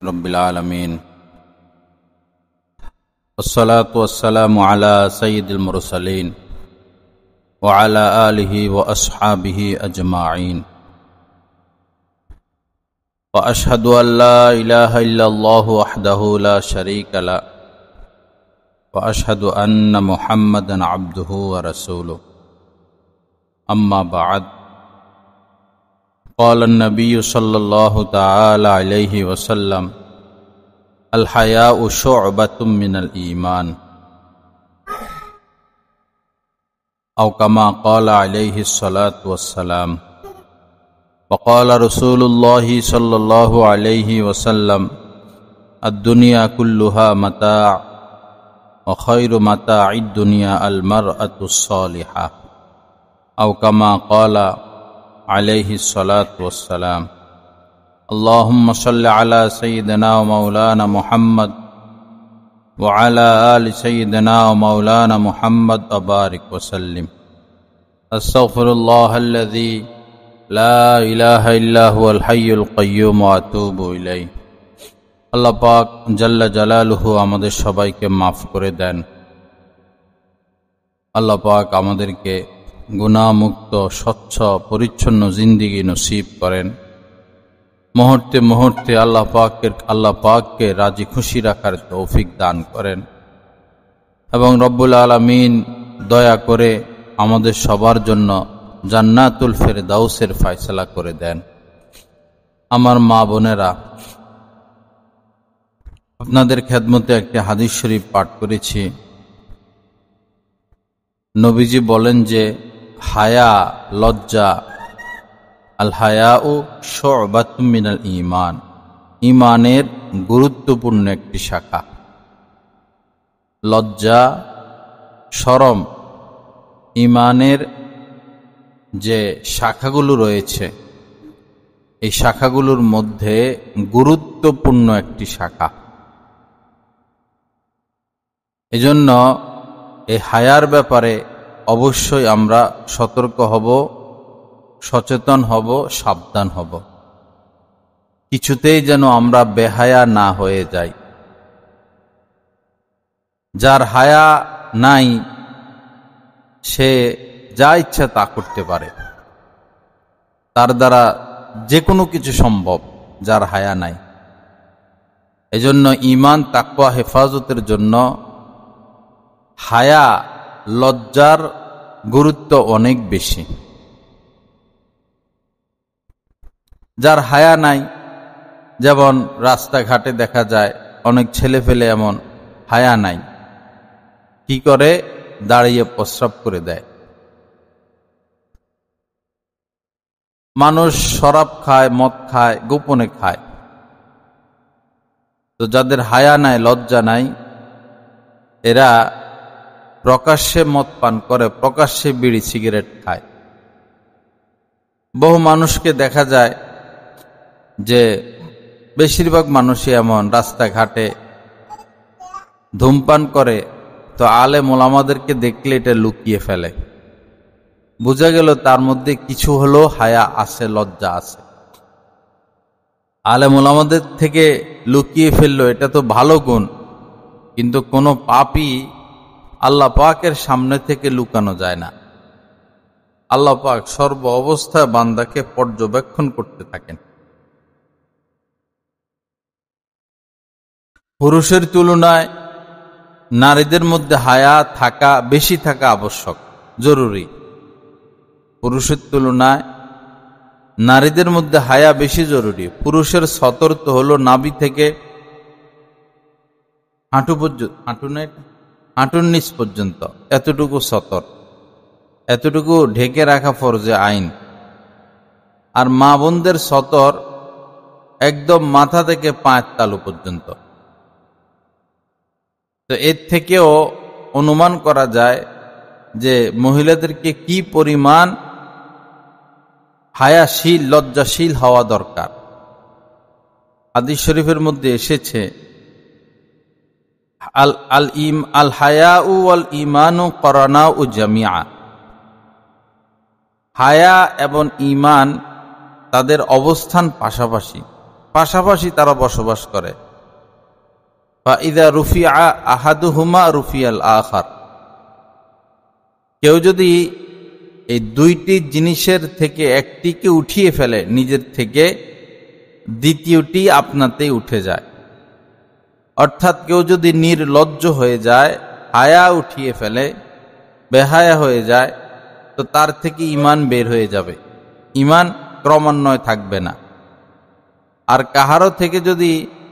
رب العالمين والصلاة والسلام على سيد المرسلين وعلى آله وأصحابه أجمعين وأشهد أن لا إله إلا الله وحده لا شريك له وأشهد أن محمدا عبده ورسوله أما بعد قال النبي صلى الله تعالى عليه وسلم الحياء شعبة من الإيمان أو كما قال عليه الصلاة والسلام وقال رسول الله صلى الله عليه وسلم الدنيا كلها متاع وخير متاع الدنيا المرأة الصالحة أو كما قال عليه الصلاة والسلام اللهم صل على سيدنا ومولانا محمد وعلى آل سيدنا ومولانا محمد وبارك وسلم أستغفر الله الذي لا إله إلا هو الحي القيوم وأتوب إليه আল্লাহ পাক জাল্লা জালালুহু আমাদের সবাইকে মাফ করে দেন। আল্লাহ পাক আমাদেরকে গুনাহমুক্ত স্বচ্ছ পরিচ্ছন্ন জিন্দেগি নসিব করেন। মুহূর্তে মুহূর্তে আল্লাহ পাককে রাজি খুশি রাখার তৌফিক দান করেন এবং রব্বুল আলামিন দয়া করে আমাদের সবার জন্য জান্নাতুল ফেরদাউসের ফয়সালা করে দেন। আমার মা বোনেরা, আপনাদের খেদমতে একটি হাদিস শরীফ পাঠ করেছি। নবীজি বলেন যে হায়া, লজ্জা, আল হায়াউ শু'বাতুম মিনাল ঈমান, ঈমানের গুরুত্বপূর্ণ একটি শাখা। লজ্জা, শরম ঈমানের যে শাখাগুলো রয়েছে এই শাখাগুলোর মধ্যে গুরুত্বপূর্ণ একটি শাখা। এজন্য এই হায়ার ব্যাপারে অবশ্যই আমরা সতর্ক হব, সচেতন হব, সাবধান হব। কিছুতেই যেন আমরা বেহায়া না হয়ে যাই। যার হায়া নাই সে যা ইচ্ছা তা করতে পারে, তার দ্বারা যে কোনো কিছু সম্ভব, যার হায়া নাই। এজন্য ঈমান তাকওয়া হেফাজতের জন্য হায়া, লজ্জার গুরুত্ব অনেক বেশি। যার হায়া নাই, যেমন রাস্তাঘাটে দেখা যায় অনেক ছেলে ফেলে এমন হায়া নাই, কি করে দাঁড়িয়ে প্রস্রাব করে দেয়। মানুষ শরাব খায়, মদ খায়, গোপনে খায়। তো যাদের হায়া নাই, লজ্জা নাই, এরা প্রকাশ্যে মদ পান করে, প্রকাশ্যে বিড়ি সিগারেট খায়। বহু মানুষকে দেখা যায় যে বেশিরভাগ মানুষই এমন রাস্তাঘাটে ধূমপান করে, তো আলেম ওলামাদেরকে দেখলে এটা লুকিয়ে ফেলে। বোঝা গেল তার মধ্যে কিছু হলেও হায়া আছে, লজ্জা আছে। আলেম ওলামাদের থেকে লুকিয়ে ফেললো, এটা তো ভালো গুণ। কিন্তু কোনো পাপই আল্লাহ পাকের সামনে থেকে লুকানো যায় না। আল্লাহ পাক সর্ব অবস্থায় বান্দাকে পর্যবেক্ষণ করতে থাকেন। পুরুষের তুলনায় নারীদের মধ্যে হায়া বেশি থাকা আবশ্যক, জরুরি। পুরুষের তুলনায় নারীদের মধ্যে হায়া বেশি জরুরি। পুরুষের সতর তো হলো নাভি থেকে হাঁটু পর্যন্ত, হাঁটুর নিচ পর্যন্ত, এতটুকু সতর, এতটুকু ঢেকে রাখা ফরজে আইন। আর মা বোনদের সতর একদম মাথা থেকে পায়ের তালু পর্যন্ত। তো এর থেকেও অনুমান করা যায় যে মহিলাদেরকে কি পরিমাণ হায়াশীল, লজ্জাশীল হওয়া দরকার। হাদিস শরীফের মধ্যে এসেছে আল হায়াউ ওয়াল ঈমানু করানাউ জামিআ, হায়া এবং ঈমান তাদের অবস্থান পাশাপাশি। পাশাপাশি তারা বসবাস করে। ফাইদা রুফিআ আহাদুহুমা রুফিয়াল আখার, কেউ যদি এই দুইটি জিনিসের থেকে একটিকে উঠিয়ে ফেলে নিজের থেকে, দ্বিতীয়টি আপনাতেই উঠে যায়। অর্থাৎ কেউ যদি নির্লজ্জ হয়ে যায়, হায়া উঠিয়ে ফেলে, বেহায়া হয়ে যায়, তো তার থেকে ঈমান বের হয়ে যাবে, ঈমান ক্রমান্বয়ে থাকবে না। আর কাহারও থেকে যদি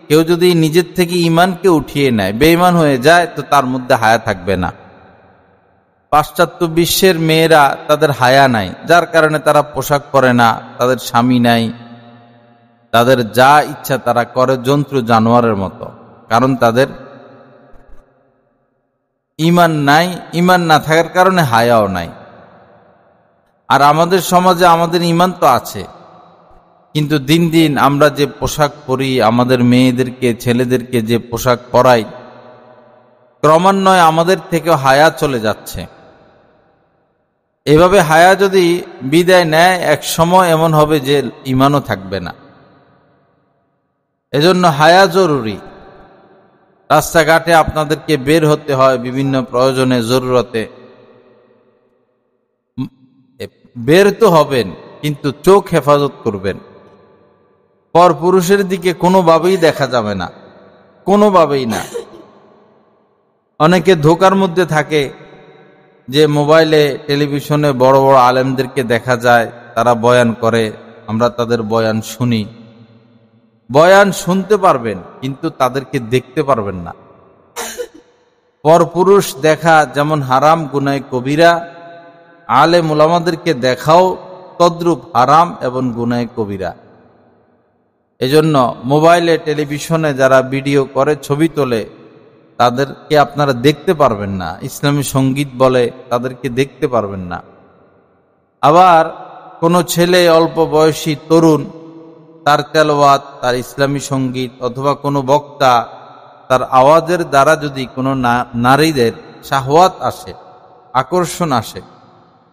কেউ যদি নিজের থেকে ঈমানকে উঠিয়ে নেয়, বেঈমান হয়ে যায়, তো তার মধ্যে হায়া থাকবে না। পাশ্চাত্য বিশ্বের মেয়েরা তাদের হায়া নাই, যার কারণে তারা পোশাক পরে না, তাদের স্বামী নাই, তাদের যা ইচ্ছা তারা করে জন্তু জানোয়ারের মতো, কারণ তাদের ঈমান নাই। ঈমান না থাকার কারণে হায়াও নাই। আর আমাদের সমাজে আমাদের ঈমান তো আছে, কিন্তু দিন দিন আমরা যে পোশাক পরি, আমাদের মেয়েদেরকে ছেলেদেরকে যে পোশাক পরাই, ক্রমান্বয়ে আমাদের থেকেও হায়া চলে যাচ্ছে। এভাবে হায়া যদি বিদায় নেয়, এক সময় এমন হবে যে ঈমানও থাকবে না। এজন্য হায়া জরুরি। রাস্তাঘাটে আপনাদেরকে বের হতে হয় বিভিন্ন প্রয়োজনে, জরুরতে বের তো হবেন, কিন্তু চোখ হেফাজত করবেন। পর পুরুষের দিকে কোনোভাবেই দেখা যাবে না, কোনোভাবেই না। অনেকে ধোকার মধ্যে থাকে যে মোবাইলে টেলিভিশনে বড় বড় আলেমদেরকে দেখা যায়, তারা বয়ান করে, আমরা তাদের বয়ান শুনি। বয়ান শুনতে পারবেন, কিন্তু তাদেরকে দেখতে পারবেন না। পরপুরুষ দেখা যেমন হারাম, গুনাহ কবিরা, আলেম উলামাদেরকে দেখাও তদ্রূপ হারাম এবং গুনাহ কবিরা। এজন্য মোবাইলে টেলিভিশনে যারা ভিডিও করে, ছবি তোলে, তাদেরকে আপনারা দেখতে পারবেন না। ইসলামী সঙ্গীত বলে, তাদেরকে দেখতে পারবেন না। আবার কোনো ছেলে অল্প বয়সী তরুণ, তার তেলাওয়াত, তার ইসলামী সঙ্গীত অথবা কোনো বক্তা, তার আওয়াজের দ্বারা যদি কোনো নারীদের শাহওয়াত আসে, আকর্ষণ আসে,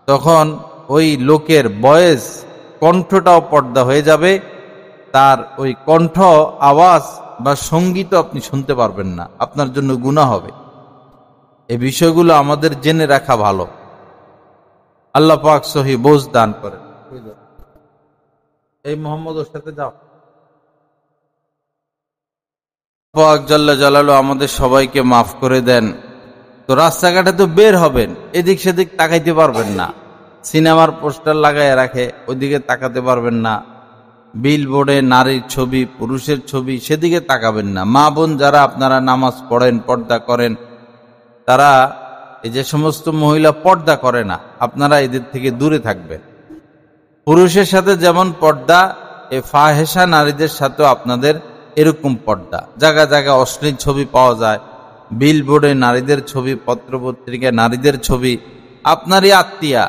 তখন ওই লোকের ভয়েস, কণ্ঠটাও পর্দা হয়ে যাবে। তার ওই কণ্ঠ, আওয়াজ বা সঙ্গীত আপনি শুনতে পারবেন না, আপনার জন্য গুনাহ হবে। এই বিষয়গুলো আমাদের জেনে রাখা ভালো। আল্লাহ পাক সহি বোঝ দান করেন। এই মোহাম্মদ ওর সাথে যাও। পাক জাল্লা জালালু আমাদের সবাইকে মাফ করে দেন। তো রাস্তাঘাটে তো বের হবেন, এদিক সেদিক তাকাইতে পারবেন না। সিনেমার পোস্টার লাগায় রাখে, ওইদিকে তাকাতে পারবেন না। বিল বোর্ডে নারীর ছবি, পুরুষের ছবি, সেদিকে তাকাবেন না। মা বোন যারা আপনারা নামাজ পড়েন, পর্দা করেন, তারা এই যে সমস্ত মহিলা পর্দা করে না, আপনারা এদের থেকে দূরে থাকবেন। পুরুষের সাথে যেমন পর্দা, এই ফাহেসা নারীদের সাথেও আপনাদের এরকম পর্দা। জায়গা জায়গা অশ্লীল ছবি পাওয়া যায়, বিল বোর্ডে নারীদের ছবি, পত্রপত্রিকায় নারীদের ছবি। আপনারই আত্মীয়া,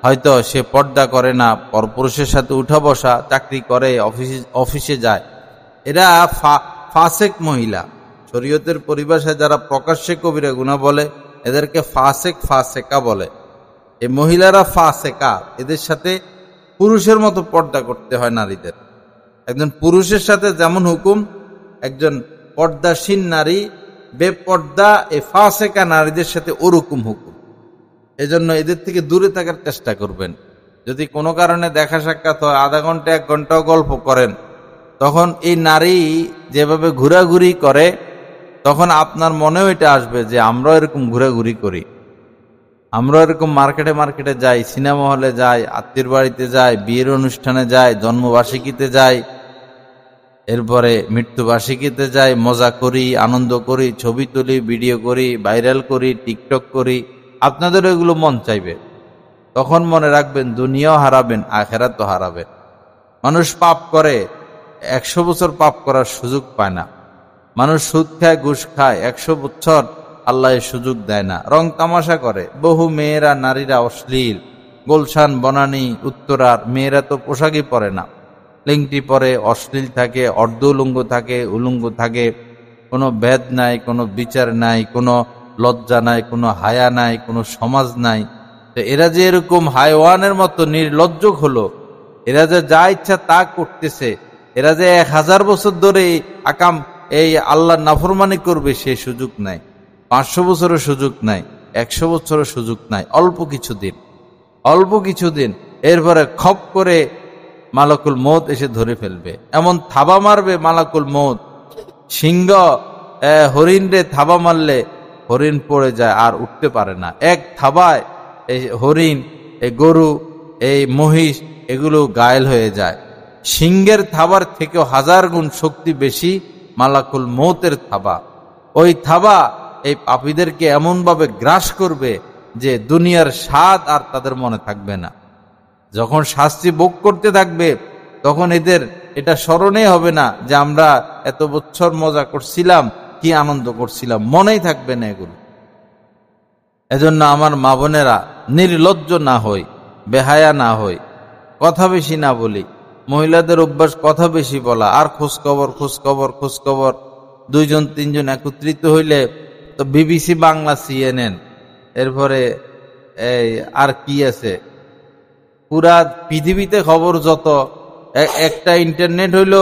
হয়তো সে পর্দা করে না, পরপুরুষের সাথে উঠা বসা, চাকরি করে, অফিসে যায়, এরা ফাসেক মহিলা। শরীয়তের পরিভাষায় যারা প্রকাশ্যে কবিরা গুনাহ বলে, এদেরকে ফাসেক, ফাসেকা বলে। এই মহিলারা ফাসেকা, এদের সাথে পুরুষের মতো পর্দা করতে হয় নারীদের। একজন পুরুষের সাথে যেমন হুকুম, একজন পর্দাসীন নারী, বেপর্দা এই ফাসেকা নারীদের সাথে ওরকম হুকুম। এজন্য এদের থেকে দূরে থাকার চেষ্টা করবেন। যদি কোনো কারণে দেখা সাক্ষাৎ হয়, আধা ঘন্টা 1 ঘন্টাও গল্প করেন, তখন এই নারী যেভাবে ঘোরাঘুরি করে, তখন আপনার মনেও এটা আসবে যে আমরাও এরকম ঘোরাঘুরি করি, আমরা এরকম মার্কেটে মার্কেটে যাই, সিনেমা হলে যাই, আত্মীয় বাড়িতে যাই, বিয়ের অনুষ্ঠানে যাই, জন্মবার্ষিকীতে যাই, এরপরে মৃত্যুবার্ষিকীতে যাই, মজা করি, আনন্দ করি, ছবি তুলি, ভিডিও করি, ভাইরাল করি, টিকটক করি। আপনাদের এগুলো মন চাইবে। তখন মনে রাখবেন, দুনিয়াও হারাবেন, আখেরাতও হারাবেন। মানুষ পাপ করে, 100 বছর পাপ করার সুযোগ পায় না। মানুষ সুদ খায়, ঘুষ খায়, 100 বছর আল্লাহ সুযোগ দেয় না। রং তামাশা করে। বহু মেয়েরা, নারীরা অশ্লীল, গোলশান, বনানী, উত্তরার মেয়েরা তো পোশাকই পরে না, লিংটি পরে, অশ্লীল থাকে, অর্ধ উলঙ্গ থাকে, উলঙ্গ থাকে। কোনো ভেদ নাই, কোনো বিচার নাই, কোনো লজ্জা নাই, কোনো হায়া নাই, কোনো সমাজ নাই। তো এরা যে এরকম হায়ওয়ানের মতো নির্লজ্জ হলো, এরা যে যা ইচ্ছা তা করতেছে, এরা যে 1000 বছর ধরে এই আল্লাহর নাফরমানি করবে সে সুযোগ নাই, 500 বছরের সুযোগ নাই, 100 বছরের সুযোগ নাই, অল্প কিছুদিন এরপরে খপ করে মালাকুল মউত এসে ধরে ফেলবে। এমন থাবা মারবে মালাকুল মউত, সিংহ হরিণ রে থাবা মারলে হরিণ পড়ে যায় আর উঠতে পারে না। এক থাবায় এই হরিণ, এই গরু, এই মহিষ এগুলো ঘায়েল হয়ে যায়। সিংহের থাবার থেকেও 1000 গুণ শক্তি বেশি মালাকুল মউতের থাবা। ওই থাবা এই পাপীদেরকে এমনভাবে গ্রাস করবে যে দুনিয়ার স্বাদ আর তাদের মনে থাকবে না। যখন শাস্তি ভোগ করতে থাকবে তখন এদের এটা স্মরণে হবে না যে আমরা এত বছর মজা করছিলাম, কি আনন্দ করছিলাম, মনেই থাকবে না এগুলো। এজন্য আমার মা বোনেরা, নির্লজ্জ না হই, বেহায়া না হই, কথা বেশি না বলি। মহিলাদের অভ্যাস কথা বেশি বলা আর খোঁজখবর। 2-3 একত্রিত হইলে তো বিবিসি বাংলা, CNN, এরপরে এই আর কি আছে, পুরা পৃথিবীতে খবর যত, একটা ইন্টারনেট হইলো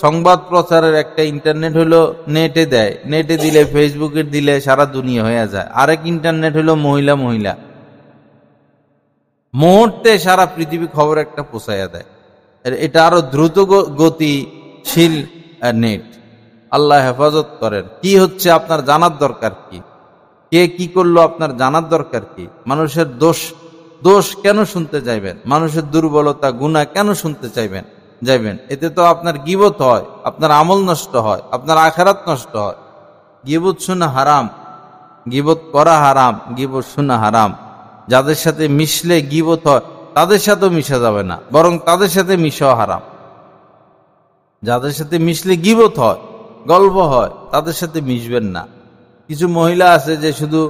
সংবাদ প্রচারের, একটা ইন্টারনেট হইলো নেটে দেয়, নেটে দিলে ফেসবুকে দিলে সারা দুনিয়া হয়ে যায়। আরেক ইন্টারনেট হইলো মহিলা, মুহূর্তে সারা পৃথিবী খবর একটা পৌঁছাইয়া দেয়। এটা আরো দ্রুত গতিশীল নেট। আল্লাহ হেফাজত করেন। কি হচ্ছে আপনার জানার দরকার কি? কে কি করলো আপনার জানার দরকার কি? মানুষের দোষ কেন শুনতে চাইবেন? মানুষের দুর্বলতা, গুনাহ কেন শুনতে যাইবেন? এতে তো আপনার গীবত হয়, আপনার আমল নষ্ট হয়, আপনার আখিরাত নষ্ট হয়। গীবত শোনা হারাম, গীবত করা হারাম, গীবত শোনা হারাম। যাদের সাথে মিশলে গীবত হয় তাদের সাথেও মিশা যাবে না, বরং তাদের সাথে মিশাও হারাম। যাদের সাথে মিশলে গীবত হয়, গল্প হয়, তাদের সাথে মিশবেন না। কিছু মহিলা আছে যে শুধু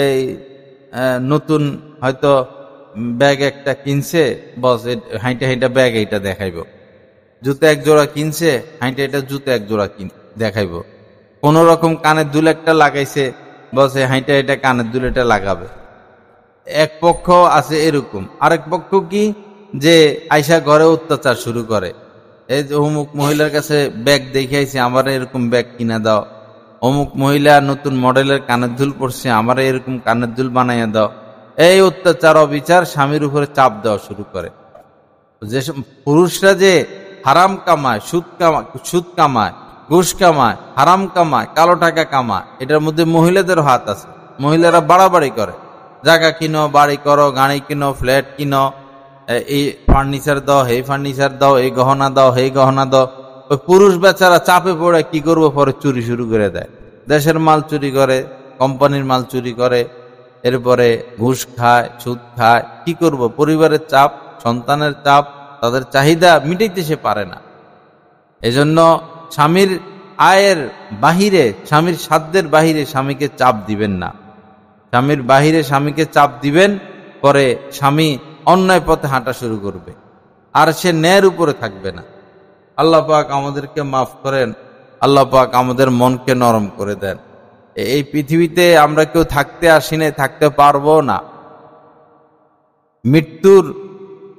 এই নতুন হয়তো ব্যাগ একটা কিনছে, বস হাইটা ব্যাগ এইটা দেখাইব। জুতো 1 জোড়া কিনছে, হাইটা জুতো 1 জোড়া দেখাইব। কোন রকম কানের দুল একটা লাগাইছে, বস হাইটা কানের দুল এটা লাগাবে। এক পক্ষ আছে এরকম, আরেক পক্ষ কি যে আয়সা ঘরে অত্যাচার শুরু করে। এই যে অমুক মহিলার কাছে ব্যাগ দেখে আইছে, আমার এরকম ব্যাগ কিনা দাও। অমুক মহিলা নতুন মডেলের কানের দুল পড়ছে, আমার এরকম কানের দুল বানাইয়া দাও। এই অত্যাচার অবিচার স্বামীর উপরে চাপ দেওয়া শুরু করে। যে পুরুষরা যে হারাম কামায়, সুদ কামায়, ঘুষ কামায়, হারাম কামায়, কালো টাকা কামায়, এটার মধ্যে মহিলাদের হাত আছে। মহিলারা বাড়াবাড়ি করে, জায়গা কিনো, বাড়ি করো, গাড়ি কিনো, ফ্ল্যাট কিনো, এই ফার্নিচার দাও, এই ফার্নিচার দাও, এই গহনা দাও, এই গহনা দাও। ওই পুরুষ বেচারা চাপে পড়ে কি করবো, পরে চুরি শুরু করে দেয়। দেশের মাল চুরি করে, কোম্পানির মাল চুরি করে, এরপরে ঘুষ খায়, সুদ খায়। কি করব? পরিবারের চাপ, সন্তানের চাপ, তাদের চাহিদা মিটাইতে সে পারে না। এজন্য স্বামীর আয়ের বাহিরে, স্বামীর সাধ্যের বাহিরে স্বামীকে চাপ দিবেন না। স্বামীর বাহিরে স্বামীকে চাপ দিবেন, পরে স্বামী অন্যায় পথে হাঁটা শুরু করবে, আর সে ন্যায়ের উপরে থাকবে না। আল্লাহ পাক আমাদেরকে মাফ করেন, আল্লাহ পাক আমাদের মনকে নরম করে দেন। এই পৃথিবীতে আমরা কেউ থাকতে আসিনি, থাকতে পারবো না। মৃত্যুর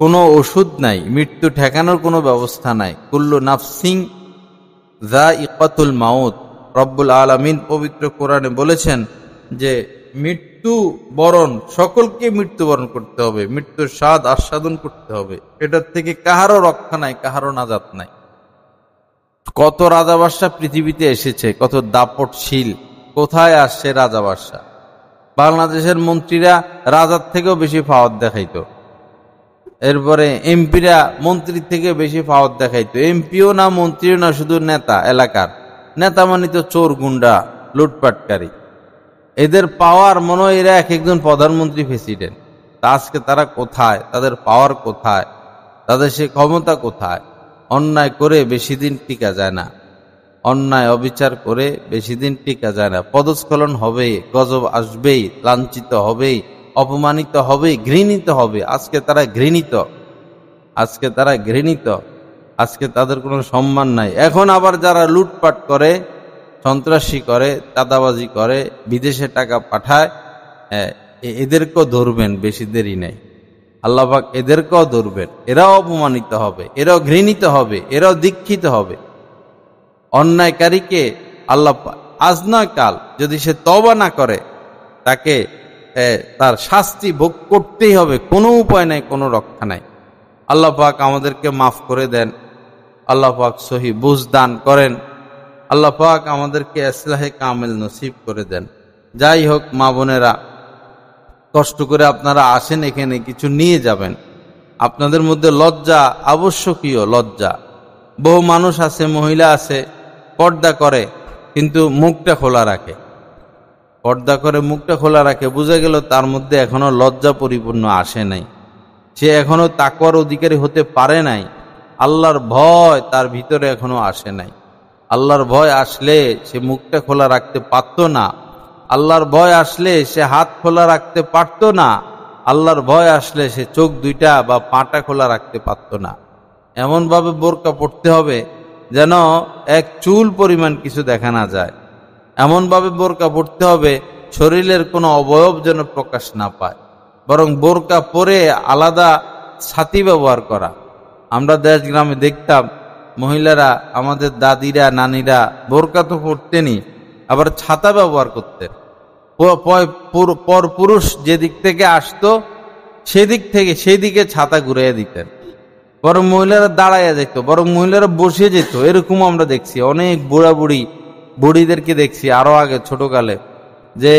কোনো ওষুধ নাই, মৃত্যু ঠেকানোর কোনো ব্যবস্থা নাই। কুল্লু নাফসিং যায়িকাতুল মাউত। রব্বুল আলামিন পবিত্র কোরআনে বলেছেন যে মৃত্যু বরণ, সকলকে মৃত্যুবরণ করতে হবে, মৃত্যুর স্বাদ আস্বাদন করতে হবে। এটার থেকে কাহারও রক্ষা নাই, কাহারও নাজাত নাই। কত রাজা বাদশাহ পৃথিবীতে এসেছে, কত দাপটশীল, কোথায় আসছে রাজা বাদশাহ? বাংলাদেশের মন্ত্রীরা রাজার থেকেও বেশি পাওয়ার দেখাইতো। এরপরে এমপিরা মন্ত্রীর থেকে বেশি পাওয়ার দেখাইতো। এমপিও না, মন্ত্রীও না, শুধু নেতা, এলাকার নেতা মানে তো চোর, গুন্ডা, লুটপাটকারী। এদের পাওয়ার মনে হয় এরা এক একজন প্রধানমন্ত্রী, প্রেসিডেন্ট। তা আজকে তারা কোথায়? তাদের পাওয়ার কোথায়? তাদের সে ক্ষমতা কোথায়? অন্যায় করে বেশি দিন টিকা যায় না, অন্যায় অবিচার করে বেশি দিন টিকা যায় না। পদস্খলন হবেই, গজব আসবেই, লাঞ্ছিত হবেই, অপমানিত হবেই, ঘৃণিত হবে। আজকে তারা ঘৃণিত, আজকে তারা ঘৃণিত, আজকে তাদের কোনো সম্মান নাই। এখন আবার যারা লুটপাট করে, সন্ত্রাসী করে, চাঁদাবাজি করে, বিদেশে টাকা পাঠায়, এদেরকেও ধরবেন, বেশি দেরি নেই। আল্লাহ পাক এদেরকেও ধরবেন, এরাও অপমানিত হবে, এরাও ঘৃণিত হবে, এরাও দীক্ষিত হবে। অন্যায়কারীকে আল্লাহ আজ নয় কাল যদি সে তওবা না করে তাকে তার শাস্তি ভোগ করতেই হবে, কোনো উপায় নাই, কোনো রক্ষা নাই। আল্লাহ পাক আমাদেরকে মাফ করে দেন, আল্লাহ পাক সহি বুঝ দান করেন, আল্লাহ পাক আমাদেরকে ইসলাহে কামেল নসিব করে দেন। যাই হোক মা বোনেরা, কষ্ট করে আপনারা আসেন, এখানে কিছু নিয়ে যাবেন। আপনাদের মধ্যে লজ্জা আবশ্যকীয়, লজ্জা। বহু মানুষ আছে, মহিলা আছে, পর্দা করে কিন্তু মুখটা খোলা রাখে, পর্দা করে মুখটা খোলা রাখে, বোঝা গেল তার মধ্যে এখনো লজ্জা পরিপূর্ণ আসে নাই, সে এখনো তাকওয়ার অধিকারী হতে পারে নাই, আল্লাহর ভয় তার ভিতরে এখনো আসে নাই। আল্লাহর ভয় আসলে সে মুখটা খোলা রাখতে পারত না, আল্লাহর ভয় আসলে সে হাত খোলা রাখতে পারত না, আল্লাহর ভয় আসলে সে চোখ দুইটা বা পাটা খোলা রাখতে পারত না। এমনভাবে বোরকা পড়তে হবে যেন এক চুল পরিমাণ কিছু দেখা না যায়, এমনভাবে বোরকা পড়তে হবে শরীরের কোনো অবয়ব যেন প্রকাশ না পায়, বরং বোরকা পরে আলাদা ছাতি ব্যবহার করা। আমরা দেশ গ্রামে দেখতাম মহিলারা, আমাদের দাদিরা নানিরা বোরকা তো পরতেনই, আবার ছাতা ব্যবহার করতেন। পর পুরুষ যেদিক থেকে আসতো সেদিকে ছাতা ঘুরাইয়া দিতেন, বরং মহিলারা দাঁড়াইয়া যেত, বরং মহিলারা বসে যেত। এরকম আমরা দেখছি অনেক বুড়িদেরকে দেখছি আরো আগে ছোটকালে, যে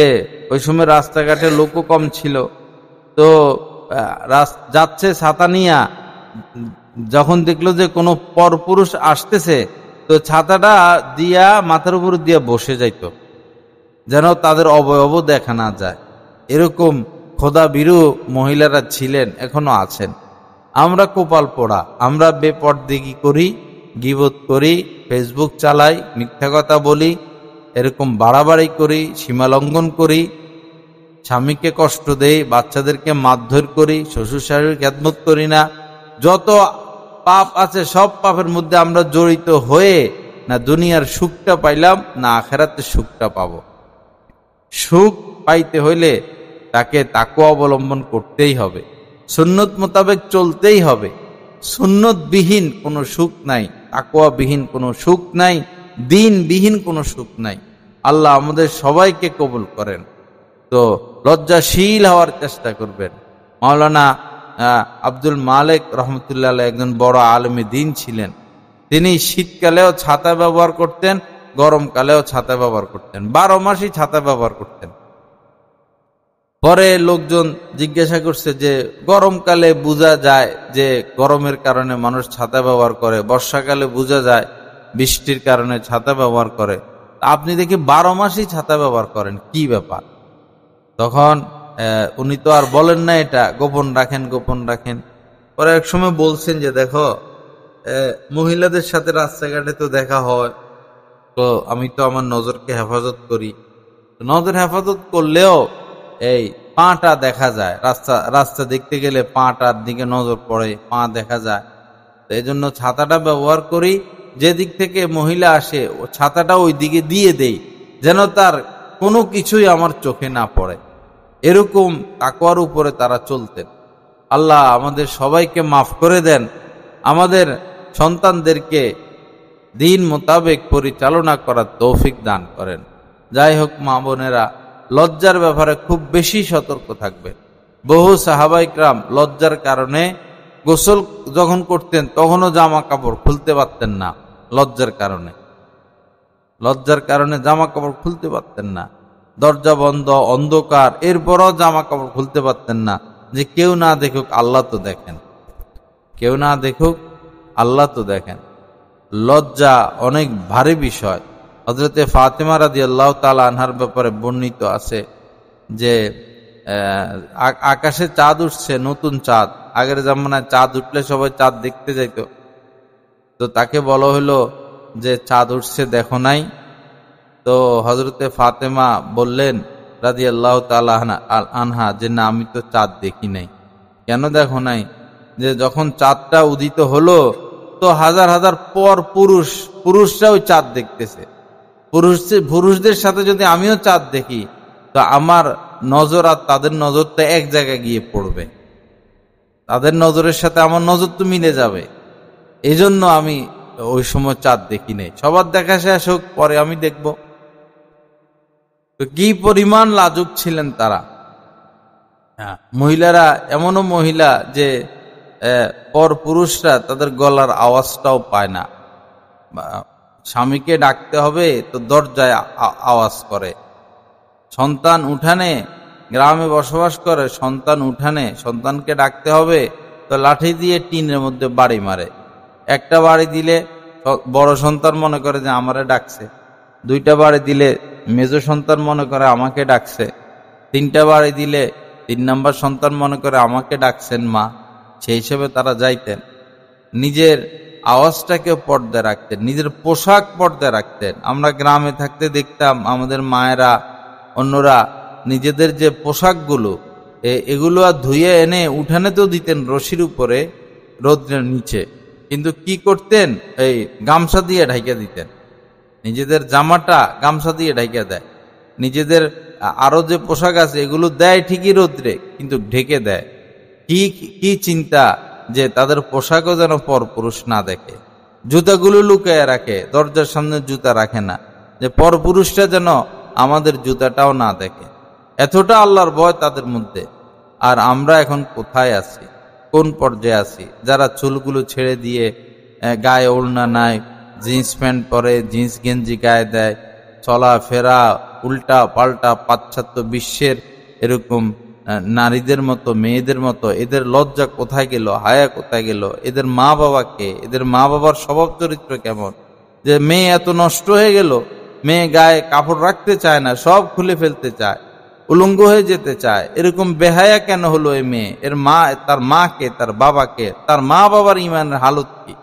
ওই সময় রাস্তাঘাটে লোকও কম ছিল, তো যাচ্ছে ছাতা নিয়া, যখন দেখলো যে কোনো পরপুরুষ আসতেছে তো ছাতাটা দিয়া মাথার উপর দিয়া বসে যাইত, যেন তাদের অবয়ব দেখা না যায়। এরকম খোদা ভীরু মহিলারা ছিলেন, এখনো আছেন। আমরা কপাল পোড়া, আমরা বেপরদেগি করি, গীবত করি, ফেসবুক চালাই, মিথ্যা কথা বলি, এরকম বাড়াবাড়ি করি, সীমালঙ্ঘন করি, স্বামীকে কষ্ট দেই, বাচ্চাদেরকে মারধর করি, শ্বশুর শাশুড়ির খেদমত করি না। যত পাপ আছে সব পাপের মধ্যে আমরা জড়িত হয়ে না দুনিয়ার সুখটা পাইলাম, না আখিরাতের সুখটা পাবো। সুখ পাইতে হইলে তাকে তাকওয়া অবলম্বন করতেই হবে, সুন্নত মোতাবেক চলতেই হবে। সুন্নতবিহীন কোনো সুখ নাই, তাকওয়াবিহীন কোনো সুখ নাই, দ্বীনবিহীন কোনো সুখ নাই। আল্লাহ আমাদের সবাইকে কবুল করেন। তো লজ্জাশীল হওয়ার চেষ্টা করবেন। মাওলানা আব্দুল মালিক রহমতুল্লাহ একজন বড় আলেমে দ্বীন ছিলেন। তিনি শীতকালেও ছাতা ব্যবহার করতেন, গরমকালেও ছাতা ব্যবহার করতেন, 12 মাসই ছাতা ব্যবহার করতেন। পরে লোকজন জিজ্ঞাসা করছে যে গরমকালে বোঝা যায় যে গরমের কারণে মানুষ ছাতা ব্যবহার করে, বর্ষাকালে বোঝা যায় বৃষ্টির কারণে ছাতা ব্যবহার করে, আপনি দেখি 12 মাসই ছাতা ব্যবহার করেন, কি ব্যাপার? তখন উনি তো আর বলেন না, এটা গোপন রাখেন। পরে এক সময় বলছেন যে দেখো, মহিলাদের সাথে রাস্তাঘাটে তো দেখা হয়, তো আমি তো আমার নজরকে হেফাজত করি, নজর হেফাজত করলেও এই পাটা দেখা যায়, রাস্তা দেখতে গেলে পাটার দিকে নজর পড়ে, পা দেখা যায়। তো এই জন্য ছাতাটা ব্যবহার করি, যে দিক থেকে মহিলা আসে ও ছাতাটা ওই দিকে দিয়ে দেই, যেন তার কোনো কিছুই আমার চোখে না পড়ে। এরকম তাকওয়ার উপরে তারা চলতেন। আল্লাহ আমাদের সবাইকে মাফ করে দেন, আমাদের সন্তানদেরকে দিন মোতাবেক পরিচালনা করার তৌফিক দান করেন। যাই হোক মা বোনেরা, লজ্জার ব্যাপারে খুব বেশি সতর্ক থাকবেন। বহু সাহাবায়ে কেরাম লজ্জার কারণে গোসল যখন করতেন তখনও জামা কাপড় খুলতে পারতেন না, লজ্জার কারণে জামা কাপড় খুলতে পারতেন না। দরজা বন্ধ, অন্ধকার, এরপরও জামা কাপড় খুলতে পারতেন না, যে কেউ না দেখুক আল্লাহ তো দেখেন, কেউ না দেখুক আল্লাহ তো দেখেন। লজ্জা অনেক ভারী বিষয়। হযরতে ফাতেমা রাদিয়াল্লাহু তাআলা আনহার ব্যাপারে বর্ণিত আছে যে আকাশে চাঁদ উঠছে, নতুন চাঁদ। আগের জামানায় চাঁদ উঠলে সবাই চাঁদ দেখতে যাইত, তো তাকে বলা হলো যে চাঁদ উঠছে, দেখো নাই? তো হযরতে ফাতেমা বললেন রাদিয়াল্লাহু তাআলা আনহা যে না, আমি তো চাঁদ দেখি নাই। কেন দেখো নাই? যে যখন চাঁদটা উদিত হলো তো হাজার হাজার পুরুষরা ওই চাঁদ দেখতেছে। পুরুষদের সাথে যদি আমিও চাঁদ দেখি তো আমার নজর আর তাদের নজরটা এক জায়গায় গিয়ে পড়বে। তাদের নজরের সাথে আমার নজর তো মিলে যাবে। এই জন্য আমি ওই সময় চাঁদ দেখি নাই। সবার দেখা শেষ হোক, পরে আমি দেখব। তো কি পরিমাণ লাজুক ছিলেন তারা। মহিলারা এমনও মহিলা যে পর পুরুষরা তাদের গলার আওয়াজটাও পায় না। স্বামীকে ডাকতে হবে তো দরজায় আওয়াজ করে। সন্তান উঠানে, গ্রামে বসবাস করে, সন্তান উঠানে, সন্তানকে ডাকতে হবে তো লাঠি দিয়ে টিনের মধ্যে বাড়ি মারে। একটা বাড়ি দিলে বড় সন্তান মনে করে যে আমারে ডাকছে, দুইটা বাড়ি দিলে মেজ সন্তান মনে করে আমাকে ডাকছে, তিনটা বাড়ি দিলে 3 নম্বর সন্তান মনে করে আমাকে ডাকছেন মা। সেই হিসেবে তারা যাইতেন। নিজের আওয়াজটাকে পর্দায় রাখতেন, নিজের পোশাক পর্দায় রাখতেন। আমরা গ্রামে থাকতে দেখতাম আমাদের মায়েরা, অন্যরা নিজেদের যে পোশাকগুলো এগুলো আর ধুয়ে এনে উঠানেতেও দিতেন রশির উপরে, রৌদ্রের নিচে। কিন্তু কি করতেন, এই গামছা দিয়ে ঢাইকা দিতেন। নিজেদের জামাটা গামছা দিয়ে ঢাইকা দেয়। নিজেদের আরো যে পোশাক আছে এগুলো দেয় ঠিকই রৌদ্রে, কিন্তু ঢেকে দেয়। কি চিন্তা যে তাদের পোশাকও যেন পর পুরুষ না দেখে। জুতাগুলো লুকায় রাখে, দরজার সামনে জুতা রাখে না, যে পর পুরুষটা যেন আমাদের জুতাটাও না দেখে। এতটা আল্লাহর ভয় তাদের মধ্যে। আর আমরা এখন কোথায় আছি, কোন পর্যায়ে আছি? যারা চুলগুলো ছেড়ে দিয়ে গায়ে ওড়না নাই, জিন্স প্যান্ট পরে, জিন্স গেঞ্জি গায়ে দেয়, চলাফেরা উল্টা পাল্টা পাশ্চাত্য বিশ্বের এরকম নারীদের মতো, মেয়েদের মতো। এদের লজ্জা কোথায় গেল, হায়া কোথায় গেল? এদের মা বাবাকে, এদের মা বাবার স্বভাব চরিত্র কেমন যে মেয়ে এত নষ্ট হয়ে গেল? মেয়ে গায়ে কাপড় রাখতে চায় না, সব খুলে ফেলতে চায়, উলঙ্গ হয়ে যেতে চায়। এরকম বেহায়া কেন হলো এই মেয়ে? এর মা, তার মাকে, তার বাবাকে, তার মা বাবার ইমানের হালত কি?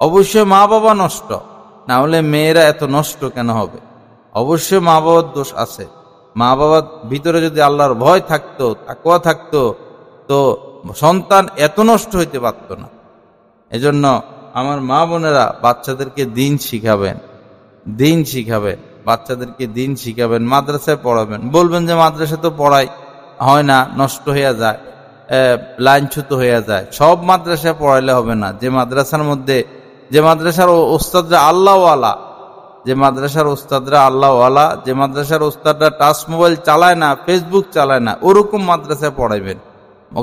অবশ্যই মা বাবা নষ্ট, না হলে মেয়েরা এত নষ্ট কেন হবে? অবশ্যই মা বাবার দোষ আছে। মা বাবার ভিতরে যদি আল্লাহর ভয় থাকতো, তাকওয়া থাকতো, তো সন্তান এত নষ্ট হইতে পারত না। এজন্য আমার মা বোনেরা বাচ্চাদেরকে দিন শিখাবেন, দিন শিখাবেন, বাচ্চাদেরকে দিন শিখাবেন, মাদ্রাসায় পড়াবেন। বলবেন যে মাদ্রাসা তো পড়াই হয় না, নষ্ট হয়ে যায়, লাইনচ্যুত হয়ে যায়। সব মাদ্রাসায় পড়াইলে হবে না। যে মাদ্রাসার মধ্যে, যে মাদ্রাসার ওস্তাদরা আল্লাহওয়ালা, যে মাদ্রাসার ওস্তাদরা আল্লাহওয়ালা, যে মাদ্রাসার ওস্তাদরা টাচ মোবাইল চালায় না, ফেসবুক চালায় না, ওরকম মাদ্রাসায় পড়াইবেন।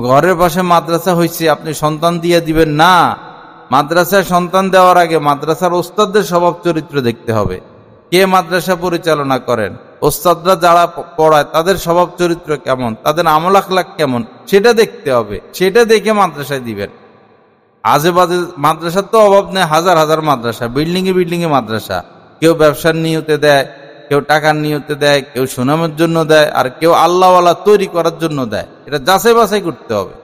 ঘরের পাশে মাদ্রাসা হয়েছে আপনি সন্তান দিয়ে দিবেন না। মাদ্রাসায় সন্তান দেওয়ার আগে মাদ্রাসার ওস্তাদদের স্বভাব চরিত্র দেখতে হবে। কে মাদ্রাসা পরিচালনা করেন, ওস্তাদরা যারা পড়ায় তাদের স্বভাব চরিত্র কেমন, তাদের আমল আখলাক কেমন, সেটা দেখতে হবে। সেটা দেখে মাদ্রাসায় দিবেন। আজে বাজে মাদ্রাসার তো অভাব নেই, হাজার হাজার মাদ্রাসা, বিল্ডিং এ মাদ্রাসা। কেউ ব্যবসার নিয়তে দেয়, কেউ টাকার নিয়তে দেয়, কেউ সুনামের জন্য দেয়, আর কেউ আল্লাহওয়ালা তৈরি করার জন্য দেয়। এটা যাচাই বাছাই করতে হবে।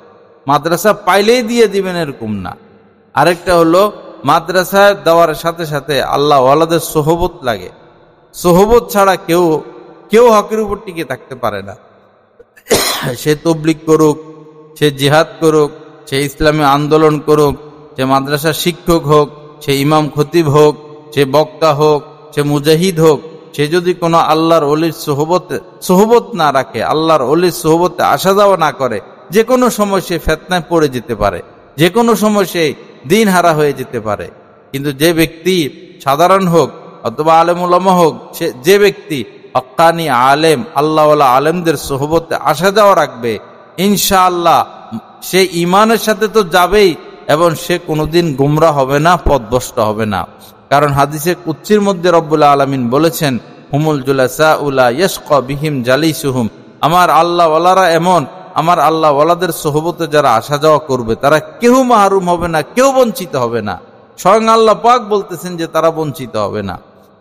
মাদ্রাসা পাইলেই দিয়ে দিবেন এরকম না। আরেকটা হলো, মাদ্রাসায় দেওয়ার সাথে সাথে আল্লাহওয়ালাদের সোহবত লাগে। সোহবত ছাড়া কেউ হকের উপর টিকে থাকতে পারে না। সে তবলিগ করুক, সে জিহাদ করুক, সে ইসলামী আন্দোলন করুক, সে মাদ্রাসার শিক্ষক হোক, সে ইমাম খতিব হোক, সে বক্তা হোক, সে মুজাহিদ হোক, সে যদি কোনো আল্লাহর ওলির সোহবত না রাখে, আল্লাহর ওলির সোহবতে আসা যাওয়া না করে, যে কোনো সময় সে ফিতনায় পড়ে যেতে পারে, যে কোনো সময় সে দিন হারা হয়ে যেতে পারে। কিন্তু যে ব্যক্তি সাধারণ হোক অথবা আলেম উলামা হোক, যে ব্যক্তি হক্কানি আলেম, আল্লাহওয়ালা আলেমদের সোহবতে আসা যাওয়া রাখবে, ইনশাআল্লাহ সে ইমানের সাথে তো যাবেই, এবং সে কোনোদিন গুমরা হবে না, পথভ্রষ্ট হবে না। কারণ হাদিসে কুদসির মধ্যে রব্বুল আলামিন বলেছেন, হুমুল জুলাসা উলা ইয়াশকা বিহিম জালিসুহুম, আমার আল্লাহওয়ালারা এমন, আমার আল্লাহওয়ালাদের সোহবতে যারা আসা যাওয়া করবে তারা কেউ মাহরুম হবে না, কেউ বঞ্চিত হবে না। স্বয়ং আল্লাহ পাক বলতেছেন যে তারা বঞ্চিত হবে না।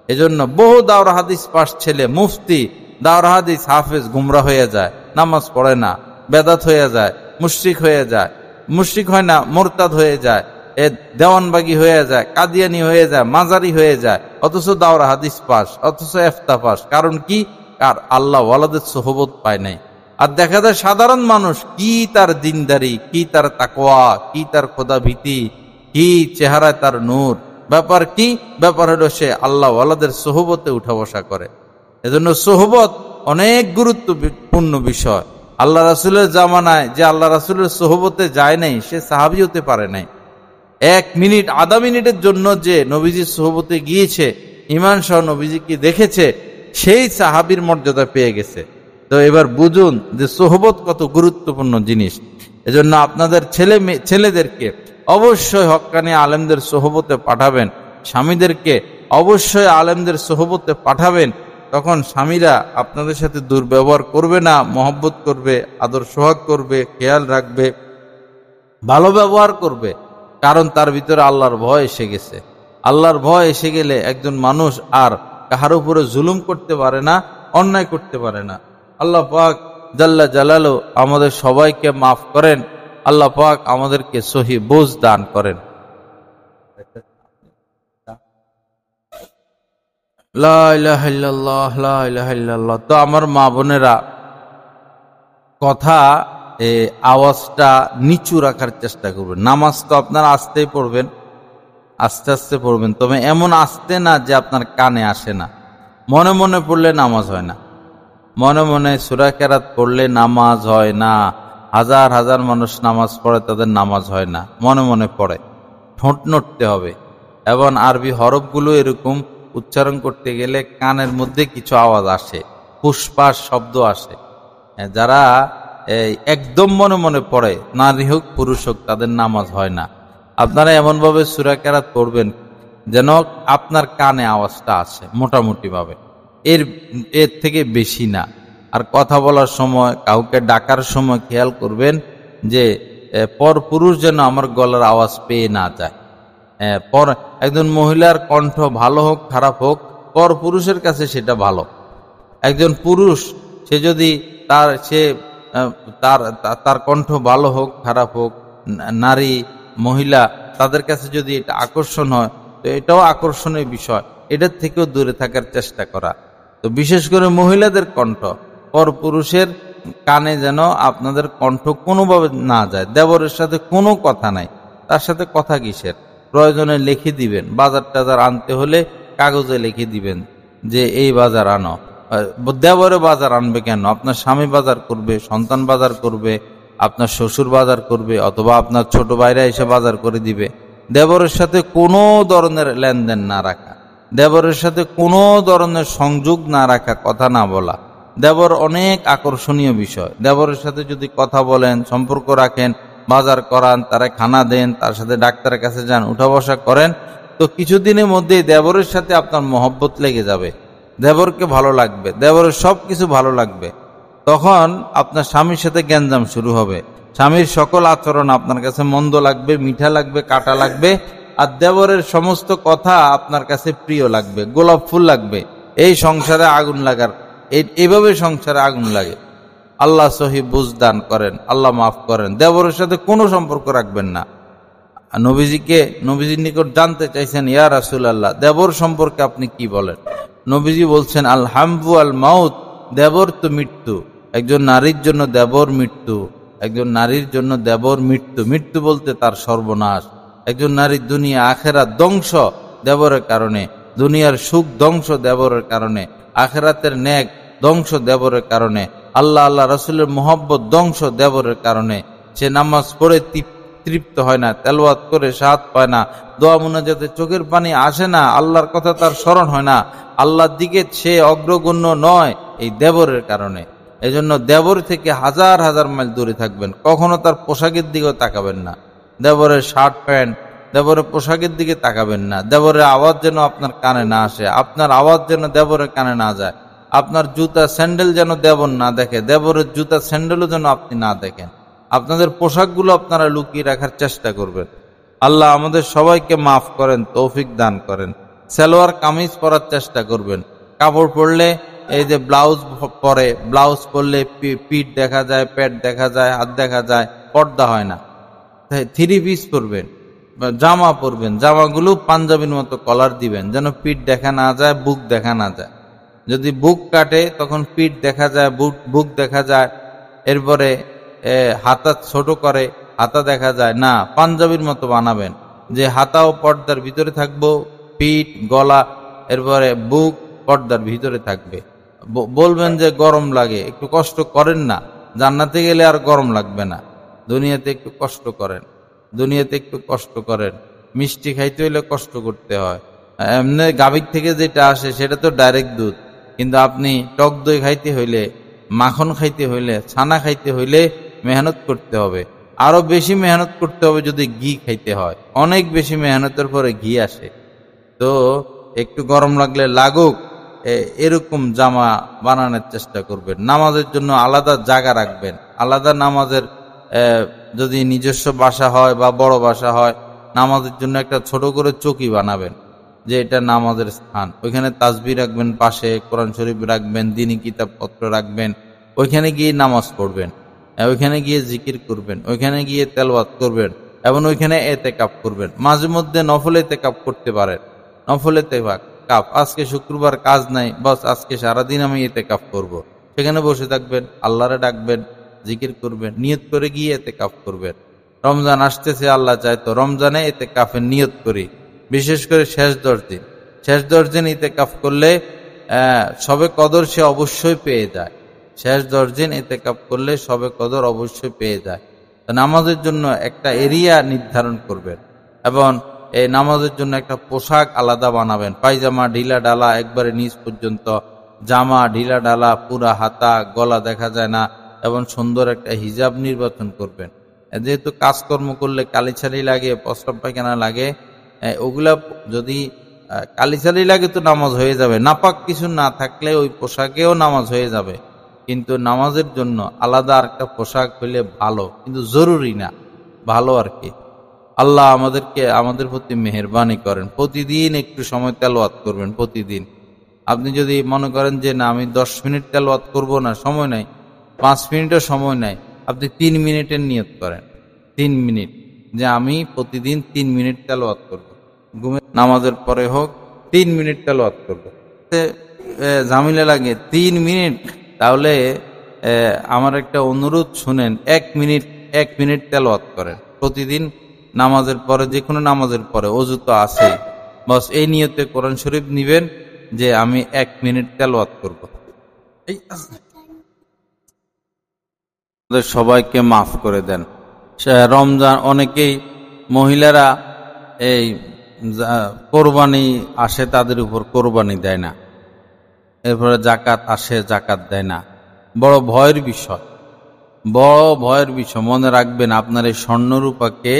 এজন্য বহু দাওরা হাদিস পাশ ছেলে, মুফতি, দাওরা হাদিস হাফেজ গুমরা হয়ে যায়, নামাজ পড়ে না, বেদাত হয়ে যায়, মুশরিক হয়ে যায়, মুশরিক হয় না, মুরতাদ হয়ে যায়, দেওয়ানবাগি হয়ে যায়, কাদিয়ানি হয়ে যায়, মাজারি হয়ে যায়, অথচ দাওরা হাদিস পাস, অথচ ইফতা পাস। কারণ কি? আর আল্লাহ ওয়ালাদের সোহবত পায় নাই। আর দেখা যায় সাধারণ মানুষ, কি তার দিনদারি, কি তার তাকওয়া, কি তার খোদা ভীতি, কি চেহারায় তার নূর, ব্যাপার কি? ব্যাপার হলো সে আল্লাহ ওয়ালাদের সোহবতে উঠা বসা করে। এজন্য সোহবত অনেক গুরুত্বপূর্ণ বিষয়। আল্লাহ রাসূলের জামানায় যে আল্লাহ রাসূলের সোহবতে যায় নাই, সে সাহাবী হতে পারে নাই। 1 মিনিট, আধা মিনিটের জন্য যে নবীজির সোহবতে গিয়েছে, ঈমান সহ নবীজিকে দেখেছে, সেই সাহাবীর মর্যাদা পেয়ে গেছে। তো এবার বুঝুন যে সোহবত কত গুরুত্বপূর্ণ জিনিস। এজন্য আপনাদের ছেলেদেরকে অবশ্যই হক্কানি আলেমদের সোহবতে পাঠাবেন, স্বামীদেরকে অবশ্যই আলেমদের সোহবতে পাঠাবেন। তখন স্বামীরা আপনাদের সাথে দুর্ব্যবহার করবে না, মহব্বত করবে, আদর সোহাগ করবে, খেয়াল রাখবে, ভালো ব্যবহার করবে। কারণ তার ভিতরে আল্লাহর ভয় এসে গেছে। আল্লাহর ভয় এসে গেলে একজন মানুষ আর কাহার উপরে জুলুম করতে পারে না, অন্যায় করতে পারে না। আল্লাহ পাক জাল্লা জালালু আমাদের সবাইকে মাফ করেন। আল্লাহ পাক আমাদেরকে সহি বুঝ দান করেন। লা ইলাহা ইল্লাল্লাহ, লা ইলাহা ইল্লাল্লাহ। তো আমার মা বোনেরা, কথা আওয়াজটা নিচু রাখার চেষ্টা করবেন। নামাজ তো আপনারা আস্তেই পড়বেন, আস্তে আস্তে পড়বেন, তবে এমন আস্তে না যে আপনার কানে আসে না। মনে মনে পড়লে নামাজ হয় না। মনে মনে সূরা কেরাত পড়লে নামাজ হয় না। হাজার হাজার মানুষ নামাজ পড়ে, তাদের নামাজ হয় না। মনে মনে পড়ে, ঠোঁট নড়তে হবে। এবং আরবি হরফগুলো এরকম উচ্চারণ করতে গেলে কানের মধ্যে কিছু আওয়াজ আসে, ফুসফাস শব্দ আসে। যারা একদম মনে মনে পড়ে, নারী হোক পুরুষ হোক, তাদের নামাজ হয় না। আপনারা এমনভাবে সূরা কেরাত পড়বেন যেন আপনার কানে আওয়াজটা আসে মোটামুটি ভাবে, এর থেকে বেশি না। আর কথা বলার সময়, কাউকে ডাকার সময় খেয়াল করবেন যে পর পুরুষ যেন আমার গলার আওয়াজ পেয়ে না যায়। একজন মহিলার কণ্ঠ ভালো হোক খারাপ হোক, পর পুরুষের কাছে সেটা ভালো। একজন পুরুষ সে যদি তার কণ্ঠ ভালো হোক খারাপ হোক, নারী মহিলা তাদের কাছে যদি এটা আকর্ষণ হয়, তো এটাও আকর্ষণীয় বিষয়। এটার থেকেও দূরে থাকার চেষ্টা করা। তো বিশেষ করে মহিলাদের কণ্ঠ, পর পুরুষের কানে যেন আপনাদের কণ্ঠ কোনোভাবে না যায়। দেবরের সাথে কোনো কথা নাই, তার সাথে কথা কিসের? প্রয়োজনে লিখে দিবেন, বাজার টাজার আনতে হলে কাগজে লিখে দিবেন যে এই বাজার আনো। দেবরে বাজার আনবে কেন? আপনার স্বামী বাজার করবে, সন্তান বাজার করবে, আপনার শ্বশুর বাজার করবে, অথবা আপনার ছোট ভাইরা এসে বাজার করে দিবে। দেবরের সাথে কোনো ধরনের লেনদেন না রাখা, দেবরের সাথে কোনো ধরনের সংযোগ না রাখা, কথা না বলা। দেবর অনেক আকর্ষণীয় বিষয়। দেবরের সাথে যদি কথা বলেন, সম্পর্ক রাখেন, বাজার করান, তারা খানা দেন, তার সাথে ডাক্তারের কাছে যান, উঠা বসা করেন, তো কিছুদিনের মধ্যেই দেবরের সাথে আপনার মহব্বত লেগে যাবে। দেবরকে ভালো লাগবে, দেবরের সব কিছু ভালো লাগবে। তখন আপনার স্বামীর সাথে গ্যাঞ্জাম শুরু হবে। স্বামীর সকল আচরণ আপনার কাছে মন্দ লাগবে, মিঠা লাগবে, কাটা লাগবে। আর দেবরের সমস্ত কথা আপনার কাছে প্রিয় লাগবে, গোলাপ ফুল লাগবে। এই সংসারে আগুন লাগার, এইভাবে সংসারে আগুন লাগে। আল্লাহ সহি বুঝ দান করেন, আল্লাহ মাফ করেন। দেবরের সাথে কোনো সম্পর্ক রাখবেন না। নবীজির নিকট জানতে চাইছেন, ইয়া রাসূলুল্লাহ, দেবর সম্পর্কে আপনি কি বলেন? নবীজি বলছেন, আল হামবু আল মাউত, দেবর তো মৃত্যু। একজন নারীর জন্য দেবর মৃত্যু, একজন নারীর জন্য দেবর মৃত্যু। মৃত্যু বলতে তার সর্বনাশ। একজন নারীর দুনিয়া আখেরাত ধ্বংস দেবরের কারণে, দুনিয়ার সুখ ধ্বংস দেবরের কারণে, আখেরাতের নেক ধ্বংস দেবরের কারণে, আল্লাহ রাসূলের মুহাব্বত ধ্বংস দেবরের কারণে। সে নামাজ পড়ে তৃপ্ত হয় না, তেলাওয়াত করে সাহাত পায় না, দোয়া মুনাজাতে চোখের পানি আসে না, আল্লাহর কথা তার স্মরণ হয় না, আল্লাহর দিকে সে অগ্রগণ্য নয়, এই দেবরের কারণে। এজন্য দেবর থেকে হাজার হাজার মাইল দূরে থাকবেন। কখনো তার পোশাকের দিকেও তাকাবেন না। দেবরের শার্ট প্যান্ট, দেবরের পোশাকের দিকে তাকাবেন না। দেবরের আওয়াজ যেন আপনার কানে না আসে, আপনার আওয়াজ যেন দেবরের কানে না যায়। আপনার জুতা স্যান্ডেল যেন দেবর না দেখে, দেবরের জুতা স্যান্ডেলও যেন আপনি না দেখেন। আপনাদের পোশাকগুলো আপনারা লুকিয়ে রাখার চেষ্টা করবেন। আল্লাহ আমাদের সবাইকে মাফ করেন, তৌফিক দান করেন। সালোয়ার কামিজ পরার চেষ্টা করবেন। কাপড় পরলে, এই যে ব্লাউজ পরে, ব্লাউজ পরলে পিঠ দেখা যায়, পেট দেখা যায়, হাত দেখা যায়, পর্দা হয় না। থ্রি পিস পরবেন, জামা পরবেন, জামাগুলো পাঞ্জাবির মতো কলার দিবেন যেন পিঠ দেখা না যায়, বুক দেখা না যায়। যদি বুক কাটে তখন পিঠ দেখা যায়, বুক দেখা যায়। এরপরে হাতা ছোট করে, হাতা দেখা যায় না, পাঞ্জাবির মতো বানাবেন যে হাতাও পর্দার ভিতরে থাকবো, পিঠ গলা এরপরে বুক পর্দার ভিতরে থাকবে। বলবেন যে গরম লাগে, একটু কষ্ট করেন না, জান্নাতে গেলে আর গরম লাগবে না। দুনিয়াতে একটু কষ্ট করেন, দুনিয়াতে একটু কষ্ট করেন। মিষ্টি খাইতে হইলে কষ্ট করতে হয়। এমনি গাভীর থেকে যেটা আসে সেটা তো ডাইরেক্ট দুধ, কিন্তু আপনি টক দই খাইতে হইলে, মাখন খাইতে হইলে, ছানা খাইতে হইলে মেহনত করতে হবে। আরো বেশি মেহনত করতে হবে যদি ঘি খাইতে হয়, অনেক বেশি মেহনতের পরে ঘি আসে। তো একটু গরম লাগলে লাগুক, এরকম জামা বানানোর চেষ্টা করবেন। নামাজের জন্য আলাদা জায়গা রাখবেন, আলাদা নামাজের যদি নিজস্ব বাসা হয় বা বড় বাসা হয়, নামাজের জন্য একটা ছোট করে চৌকি বানাবেন যে এটা নামাজের স্থান। ওইখানে তাসবিহ রাখবেন, পাশে কোরআন শরীফ রাখবেন, দ্বীনি কিতাবপত্র রাখবেন। ওইখানে গিয়ে নামাজ পড়বেন, ওইখানে গিয়ে জিকির করবেন, ওইখানে গিয়ে তেলাওয়াত করবেন এবং ওইখানে এতেকাফ করবেন। মাঝে মধ্যে নফল এতেকাফ করতে পারেন। নফল এতেকাফ, আজকে শুক্রবার কাজ নাই, বস আজকে সারাদিন আমি এতেকাফ করব। সেখানে বসে থাকবেন, আল্লাহরে ডাকবেন, জিকির করবেন, নিয়ত করে গিয়ে এতেকাফ করবেন। রমজান আসতেছে, আল্লাহ চায় তো রমজানে এতেকাফের নিয়ত করি। বিশেষ করে শেষ 10 দিন, শেষ 10 দিন ইতেকাফ করলে সবে কদর সে অবশ্যই পেয়ে যায়। শেষ 10 দিন ইতেকাফ করলে সবে কদর অবশ্যই পেয়ে যায়। নামাজের জন্য একটা এরিয়া নির্ধারণ করবেন এবং এই নামাজের জন্য একটা পোশাক আলাদা বানাবেন। পায়জামা ঢিলা ডালা একবারে নিচ পর্যন্ত, জামা ঢিলা ডালা, পুরা হাতা গলা দেখা যায় না, এবং সুন্দর একটা হিজাব নির্বাচন করবেন। যেহেতু কাজকর্ম করলে কালিছালি লাগে, প্রস্রাব পায়খানা লাগে, ওগুলা যদি কালিছালি লাগে তো নামাজ হয়ে যাবে। নাপাক কিছু না থাকলে ওই পোশাকেও নামাজ হয়ে যাবে, কিন্তু নামাজের জন্য আলাদা একটা পোশাক হইলে ভালো, কিন্তু জরুরি না, ভালো আর কি। আল্লাহ আমাদের প্রতি মেহেরবানি করেন। প্রতিদিন একটু সময় তেলাওয়াত করবেন। প্রতিদিন আপনি যদি মনে করেন যে না আমি 10 মিনিট তেলাওয়াত করব না, সময় নাই, 5 মিনিটও সময় নাই, আপনি 3 মিনিটের নিয়ত করেন। 3 মিনিট, যে আমি প্রতিদিন 3 মিনিট তেলাওয়াত করব। ঘুমে নামাজের পরে হোক 3 মিনিট তেলাওয়াত করব। ঝামেলা লাগে 3 মিনিট, তাহলে আমার একটা অনুরোধ শুনেন, 1 মিনিট তেলাওয়াত করেন প্রতিদিন নামাজের পরে, যে কোনো নামাজের পরে। অজু তো আছেই, বস এই নিয়তে কোরআন শরীফ নিবেন যে আমি 1 মিনিট তেলাওয়াত করব। সবাইকে মাফ করে দেন। রমজান অনেকেই মহিলারা এই কোরবানি আসে, তাদের উপর কোরবানি দেয় না। এরপরে জাকাত আসে, জাকাত দেয় না। বড় ভয়ের বিষয়, বড় ভয়ের বিষয়। মনে রাখবেন, আপনার এই স্বর্ণরূপাকে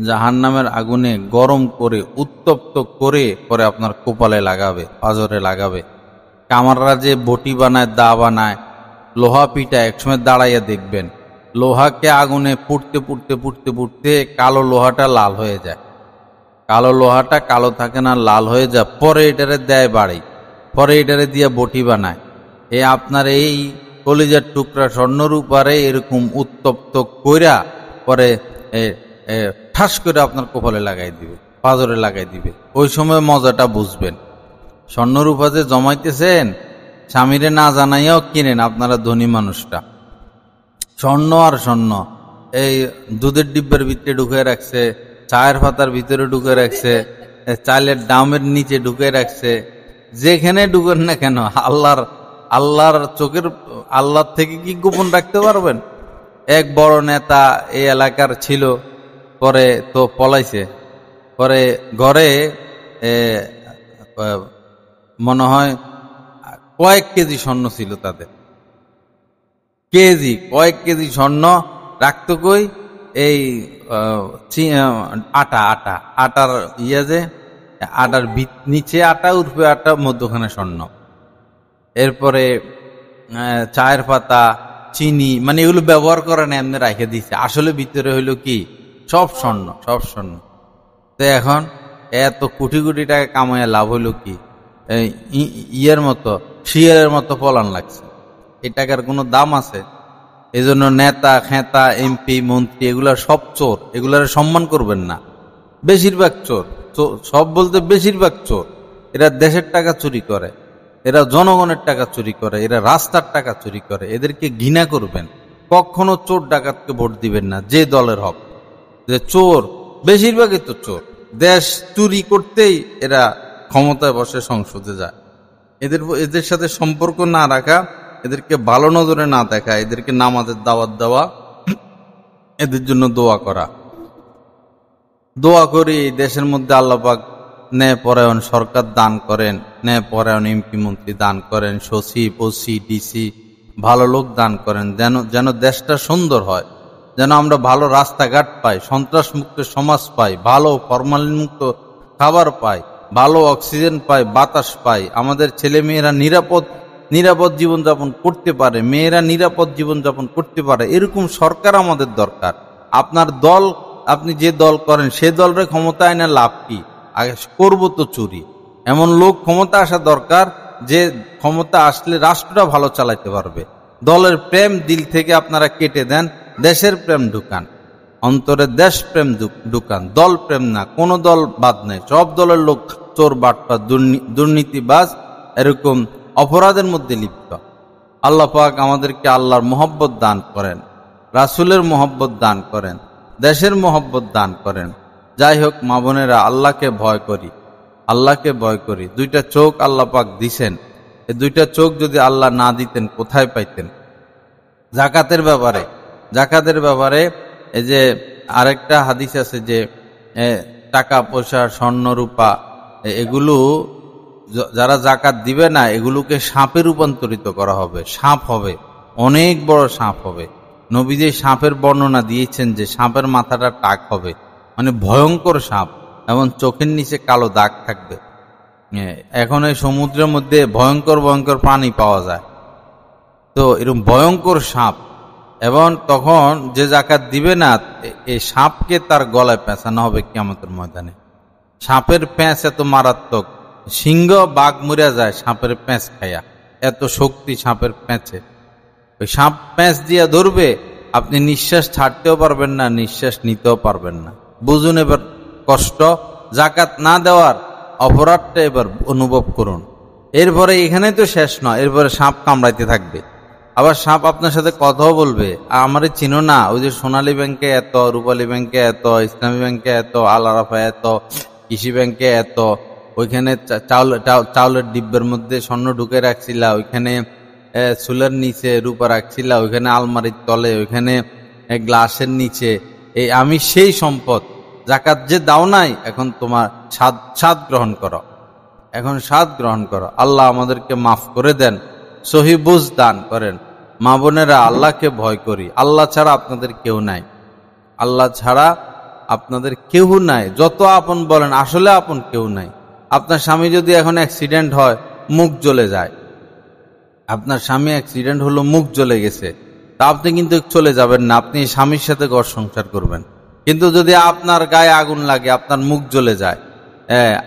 জাহান্নামের আগুনে গরম করে উত্তপ্ত করে পরে আপনার কপালে লাগাবে, পাজরে লাগাবে। কামাররা যে বটি বানায়, দা বানায়, লোহা পিটা, একসময় দাঁড়াইয়া দেখবেন লোহাকে আগুনে পুড়তে পুড়তে পুড়তে পুড়তে কালো লোহাটা লাল হয়ে যায়। কালো লোহাটা কালো থাকে না, লাল হয়ে যায়। পরে এটারে দেয় বাড়ি, পরে এটারে দিয়ে বটি বানায়। আপনার এই কলিজার টুকরা স্বর্ণরূপারে এরকম উত্তপ্ত কইরা পরে ঠাস করে আপনার কপালে লাগাই দিবে, পাজরে লাগাই দিবে। ওই সময় মজাটা বুঝবেন। স্বর্ণরূপা যে জমাইতেছেন, স্বামীরে না জানাইয়াও কিনেন আপনারা ধনী মানুষটা। স্বর্ণ আর স্বর্ণ, এই দুধের ডিব্বার ভিতরে ঢুকে রাখছে, চায়ের পাতার ভিতরে ঢুকে রাখছে, চালের ডামের নিচে ঢুকে রাখছে। যেখানে ঢুকেন না কেন, আল্লাহর চোখের, আল্লাহর থেকে কি গোপন রাখতে পারবেন? এক বড় নেতা এই এলাকার ছিল, পরে তো পলাইছে। পরে ঘরে মনে হয় কয়েক কেজি স্বর্ণ ছিল তাদের, কয়েক কেজি স্বর্ণ রাখতো কই? এই আটার যে আটার নিচে আটা, উর্ফে আটা, মধ্যখানে স্বর্ণ। এরপরে চায়ের পাতা, চিনি, মানে এগুলো ব্যবহার করে না, এমনি রেখে দিচ্ছে। আসলে ভিতরে হইলো কি? সব স্বর্ণ, সব স্বর্ণ। তো এখন এত কোটি কোটি টাকা কামাইয়া লাভ হইল কি? ইয়ের মতো, শিয়ারের মতো পলান লাগছে। এই টাকার কোনো দাম আছে? এই জন্য নেতা খেতা, এমপি, মন্ত্রী এগুলা সব চোর। এগুলার সম্মান করবেন না। বেশিরভাগ চোর, সব বলতে বেশিরভাগ চোর। এরা দেশের টাকা চুরি করে, এরা জনগণের টাকা চুরি করে, এরা রাস্তার টাকা চুরি করে। এদেরকে ঘৃণা করবেন। কখনো চোর ডাকাতকে ভোট দিবেন না, যে দলের হক। যে চোর, বেশিরভাগই তো চোর। দেশ চুরি করতেই এরা ক্ষমতায় বসে, সংসদে যায়। এদের সাথে সম্পর্ক না রাখা এদেরকে ভালো নজরে না দেখা, এদেরকে নামাজের দাওয়াত দেওয়া, এদের জন্য দোয়া করা। দোয়া করি দেশের মধ্যে আল্লাহ পাক ন্যায়পরায়ণ সরকার দান করেন, ন্যায়পরায়ণ এমপি মন্ত্রী দান করেন, সচিব, ওসি, ডিসি ভালো লোক দান করেন, যেন দেশটা সুন্দর হয়, যেন আমরা ভালো রাস্তাঘাট পাই, সন্ত্রাস মুক্ত সমাজ পাই, ভালো ফরমালিন মুক্ত খাবার পাই, ভালো অক্সিজেন পাই, বাতাস পাই, আমাদের ছেলে মেয়েরা নিরাপদ জীবনযাপন করতে পারে, মেয়েরা নিরাপদ জীবনযাপন করতে পারে, এরকম সরকার আমাদের দরকার। আপনার দল, আপনি যে দল করেন সে দলের ক্ষমতায় না লাভ কি? আগে করবো তো চুরি। এমন লোক ক্ষমতা আসা দরকার যে ক্ষমতা আসলে রাষ্ট্রটা ভালো চালাইতে পারবে। দলের প্রেম দিল থেকে আপনারা কেটে দেন, দেশের প্রেম ঢুকান, অন্তরে দেশ প্রেম ঢুকান, দল প্রেম না। কোন দল বাদ নেই, সব দলের লোক চোর, বাটপার, দুর্নীতিবাজ, এরকম অপরাধের মধ্যে লিপ্ত। আল্লাহ পাক আমাদেরকে আল্লাহর মোহব্বত দান করেন, রাসূলের মোহব্বত দান করেন, দেশের মোহব্বত দান করেন। যাই হোক মা বোনেরা, আল্লাহকে ভয় করি, আল্লাহকে ভয় করি। দুইটা চোখ আল্লাহ পাক দিছেন, এই দুইটা চোখ যদি আল্লাহ না দিতেন কোথায় পাইতেন? জাকাতের ব্যাপারে এই যে আরেকটা হাদিস আছে যে টাকা পয়সা, স্বর্ণ রূপা এগুলো যারা জাকাত দিবে না, এগুলোকে সাপে রূপান্তরিত করা হবে। সাপ হবে, অনেক বড় সাপ হবে। নবী যে সাপের বর্ণনা দিয়েছেন যে সাপের মাথাটা টাক হবে, মানে ভয়ঙ্কর সাপ, এবং চোখের নিচে কালো দাগ থাকবে। এখন এই সমুদ্রের মধ্যে ভয়ঙ্কর ভয়ঙ্কর প্রাণী পাওয়া যায়, তো এরকম ভয়ঙ্কর সাপ। এবং তখন যে জাকাত দিবে না, এই সাপকে তার গলায় পেঁচানো হবে কিয়ামতের ময়দানে। সাপের প্যাঁচ এত মারাত্মক, সিংহ বাঘ মরে যায় সাপের প্যাঁচ খাইয়া, এত শক্তি সাপের প্যাঁচে। ওই সাপ প্যাঁচ দিয়া ধরবে, আপনি নিঃশ্বাস ছাড়তেও পারবেন না, নিঃশ্বাস নিতেও পারবেন না। বুঝুন এবার কষ্ট, জাকাত না দেওয়ার অপরাধটা এবার অনুভব করুন। এরপরে এখানে তো শেষ নয়, এরপরে সাপ কামড়াইতে থাকবে। আবার সাপ আপনার সাথে কথাও বলবে, আমারে চিনো না? ওই যে সোনালী ব্যাংকে এত, রূপালী ব্যাংকে এত, ইসলামী ব্যাংকে এত, আল আরাফা এত, কৃষি ব্যাংকে এত, ওইখানে চাউলের ডিব্বের মধ্যে স্বর্ণ ঢুকে রাখছিলা, ওইখানে চুলের নিচে রূপা রাখছিলা, ওইখানে আলমারির তলে, ওইখানে গ্লাসের নিচে। এই আমি সেই সম্পদ, জাকাত যে দাও নাই, এখন তোমার স্বাদ গ্রহণ করো, এখন স্বাদ গ্রহণ করো। আল্লাহ আমাদেরকে মাফ করে দেন, সহি বুঝ দান করেন। মা বোনেরা, আল্লাহকে ভয় করি। আল্লাহ ছাড়া আপনাদের কেউ নাই, আল্লাহ ছাড়া আপনাদের কেউ নাই। যত আপন বলেন, আসলে আপন কেউ নাই। আপনার স্বামী যদি এখন অ্যাক্সিডেন্ট হয়, মুখ জ্বলে যায়, আপনার স্বামী অ্যাক্সিডেন্ট হলো, মুখ জ্বলে গেছে, তা আপনি কিন্তু চলে যাবেন না, আপনি স্বামীর সাথে ঘর সংসার করবেন। কিন্তু যদি আপনার গায়ে আগুন লাগে, আপনার মুখ জ্বলে যায়,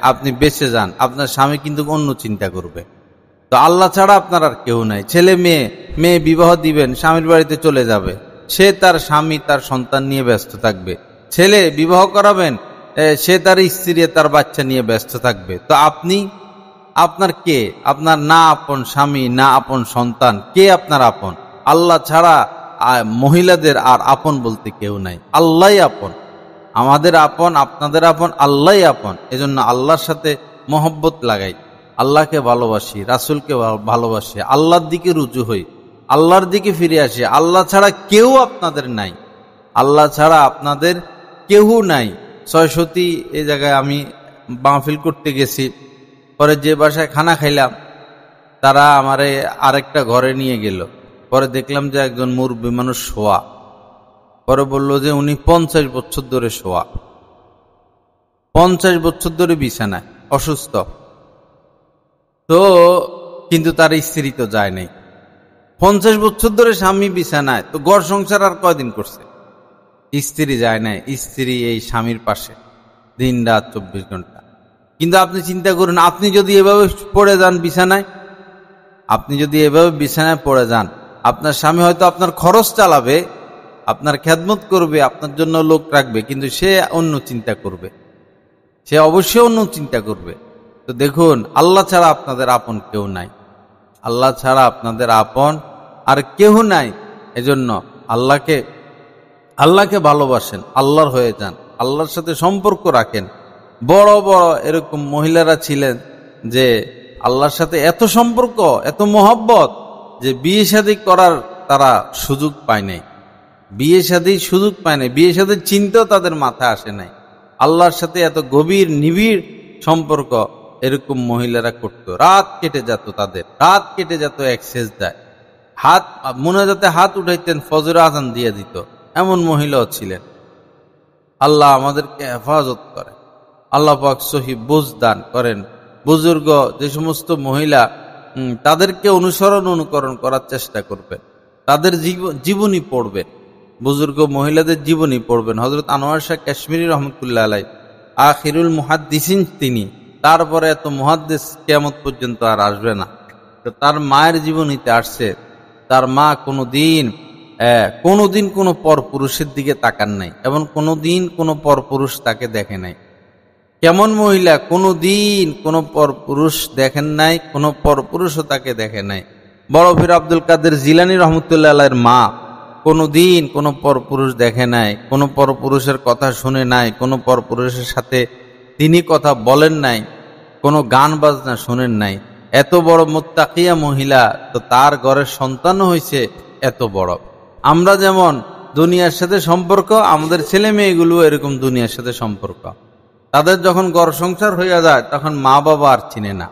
আপনি বেঁচে যান, আপনার স্বামী কিন্তু অন্য চিন্তা করবে। তো আল্লাহ ছাড়া আপনার আর কেউ নাই। ছেলে মেয়ে বিবাহ দিবেন, স্বামীর বাড়িতে চলে যাবে, সে তার স্বামী তার সন্তান নিয়ে ব্যস্ত থাকবে। ছেলে বিবাহ করাবেন, সে তার স্ত্রী তার বাচ্চা নিয়ে ব্যস্ত থাকবে। তো আপনার কে? আপনার না আপন স্বামী, না আপন সন্তান, কে আপনার আপন? আল্লাহ ছাড়া মহিলাদের আর আপন বলতে কেউ নাই। আল্লাহই আপন, আমাদের আপন, আপনাদের আপন, আল্লাহই আপন। এজন্য আল্লাহর সাথে মহব্বত লাগাই, আল্লাহকে ভালোবাসি, রাসূলকে ভালোবাসি, আল্লাহর দিকে রুজু হই, আল্লাহর দিকে ফিরে আসি। আল্লাহ ছাড়া কেউ আপনাদের নাই, আল্লাহ ছাড়া আপনাদের কেউ নাই। ছয়শতি এই জায়গায় আমি মাহফিল করতে গেছি, পরে যে বাসায় খানা খাইলাম, তারা আমারে আরেকটা ঘরে নিয়ে গেল। পরে দেখলাম যে একজন মুরব্বী মানুষ শোয়া। পরে বলল যে উনি 50 বছর ধরে শোয়া, 50 বছর ধরে বিছানায় অসুস্থ। তো কিন্তু তার স্ত্রী তো যায় নাই, 50 বছর ধরে স্বামী বিছানায়, তো ঘর সংসার আর কয়দিন করছে? স্ত্রী যায় নাই, স্ত্রী এই স্বামীর পাশে দিন রাত 24 ঘন্টা। কিন্তু আপনি চিন্তা করুন, আপনি যদি এভাবে পড়ে যান বিছানায়, আপনি যদি এভাবে বিছানায় পড়ে যান, আপনার স্বামী হয়তো আপনার খরচ চালাবে, আপনার খেদমত করবে, আপনার জন্য লোক রাখবে, কিন্তু সে অন্য চিন্তা করবে, সে অবশ্যই অন্য চিন্তা করবে। তো দেখুন, আল্লাহ ছাড়া আপনাদের আপন কেউ নাই, আল্লাহ ছাড়া আপনাদের আপন আর কেউ নাই। এজন্য আল্লাহকে ভালোবাসেন, আল্লাহর হয়ে যান, আল্লাহর সাথে সম্পর্ক রাখেন। বড় বড় এরকম মহিলারা ছিলেন যে আল্লাহর সাথে এত সম্পর্ক, এত মহব্বত, যে বিয়ে শাদী করার তারা সুযোগ পায় নাই, বিয়ে শাদীর সুযোগ পায় নাই, বিয়ে শাদীর চিন্তাও তাদের মাথায় আসে নাই। আল্লাহর সাথে এত গভীর নিবিড় সম্পর্ক এরকম মহিলারা করত। রাত কেটে যেত, তাদের রাত কেটে যেত এক সেজদায়, হাত মুনাজাতে হাত উঠাইতেন, ফজর আজান দিয়ে দিত, এমন মহিলাও ছিলেন। আল্লাহ আমাদেরকে হেফাজত করে, আল্লাহ পাক সহি বুঝ দান করেন। বুজুর্গ যে সমস্ত মহিলা, তাদেরকে অনুকরণ করার চেষ্টা করবেন, তাদের জীবনী পড়বেন, বুজুর্গ মহিলাদের জীবনী পড়বেন। হযরত আনোয়ার শাহ কাশ্মীরি রহমতুল্লাহ আলাইহি আখিরুল মুহাদ্দিসিন তিনি, তারপরে এত মুহাদ্দিস কিয়ামত পর্যন্ত আর আসবে না। তো তার মায়ের জীবনীতে আসছে, তার মা কোনোদিন কোনো পর পুরুষের দিকে তাকান নাই এবং কোনোদিন কোনো পর পুরুষ তাকে দেখে নাই। কেমন মহিলা, কোনোদিন কোনো পর পুরুষ দেখেন নাই, কোনো পর পুরুষও তাকে দেখে নাই। বড় পীর আব্দুল কাদের জিলানী রহমতুল্লাহ আলাইহির মা কোনোদিন কোনো পর পুরুষ দেখে নাই, কোনো পর পুরুষের কথা শুনে নাই, কোনো পর পুরুষের সাথে তিনি কথা বলেন নাই, কোনো গান বাজনা শুনেন নাই। এত বড় মুত্তাকিয়া মহিলা, তো তার ঘরের সন্তানও হয়েছে এত বড়। আমরা যেমন দুনিয়ার সাথে সম্পর্ক, আমাদের ছেলে মেয়েগুলো এরকম দুনিয়ার সাথে সম্পর্ক। তাদের যখন ঘর সংসার হইয়া যায় তখন মা বাবা আর চিনে না।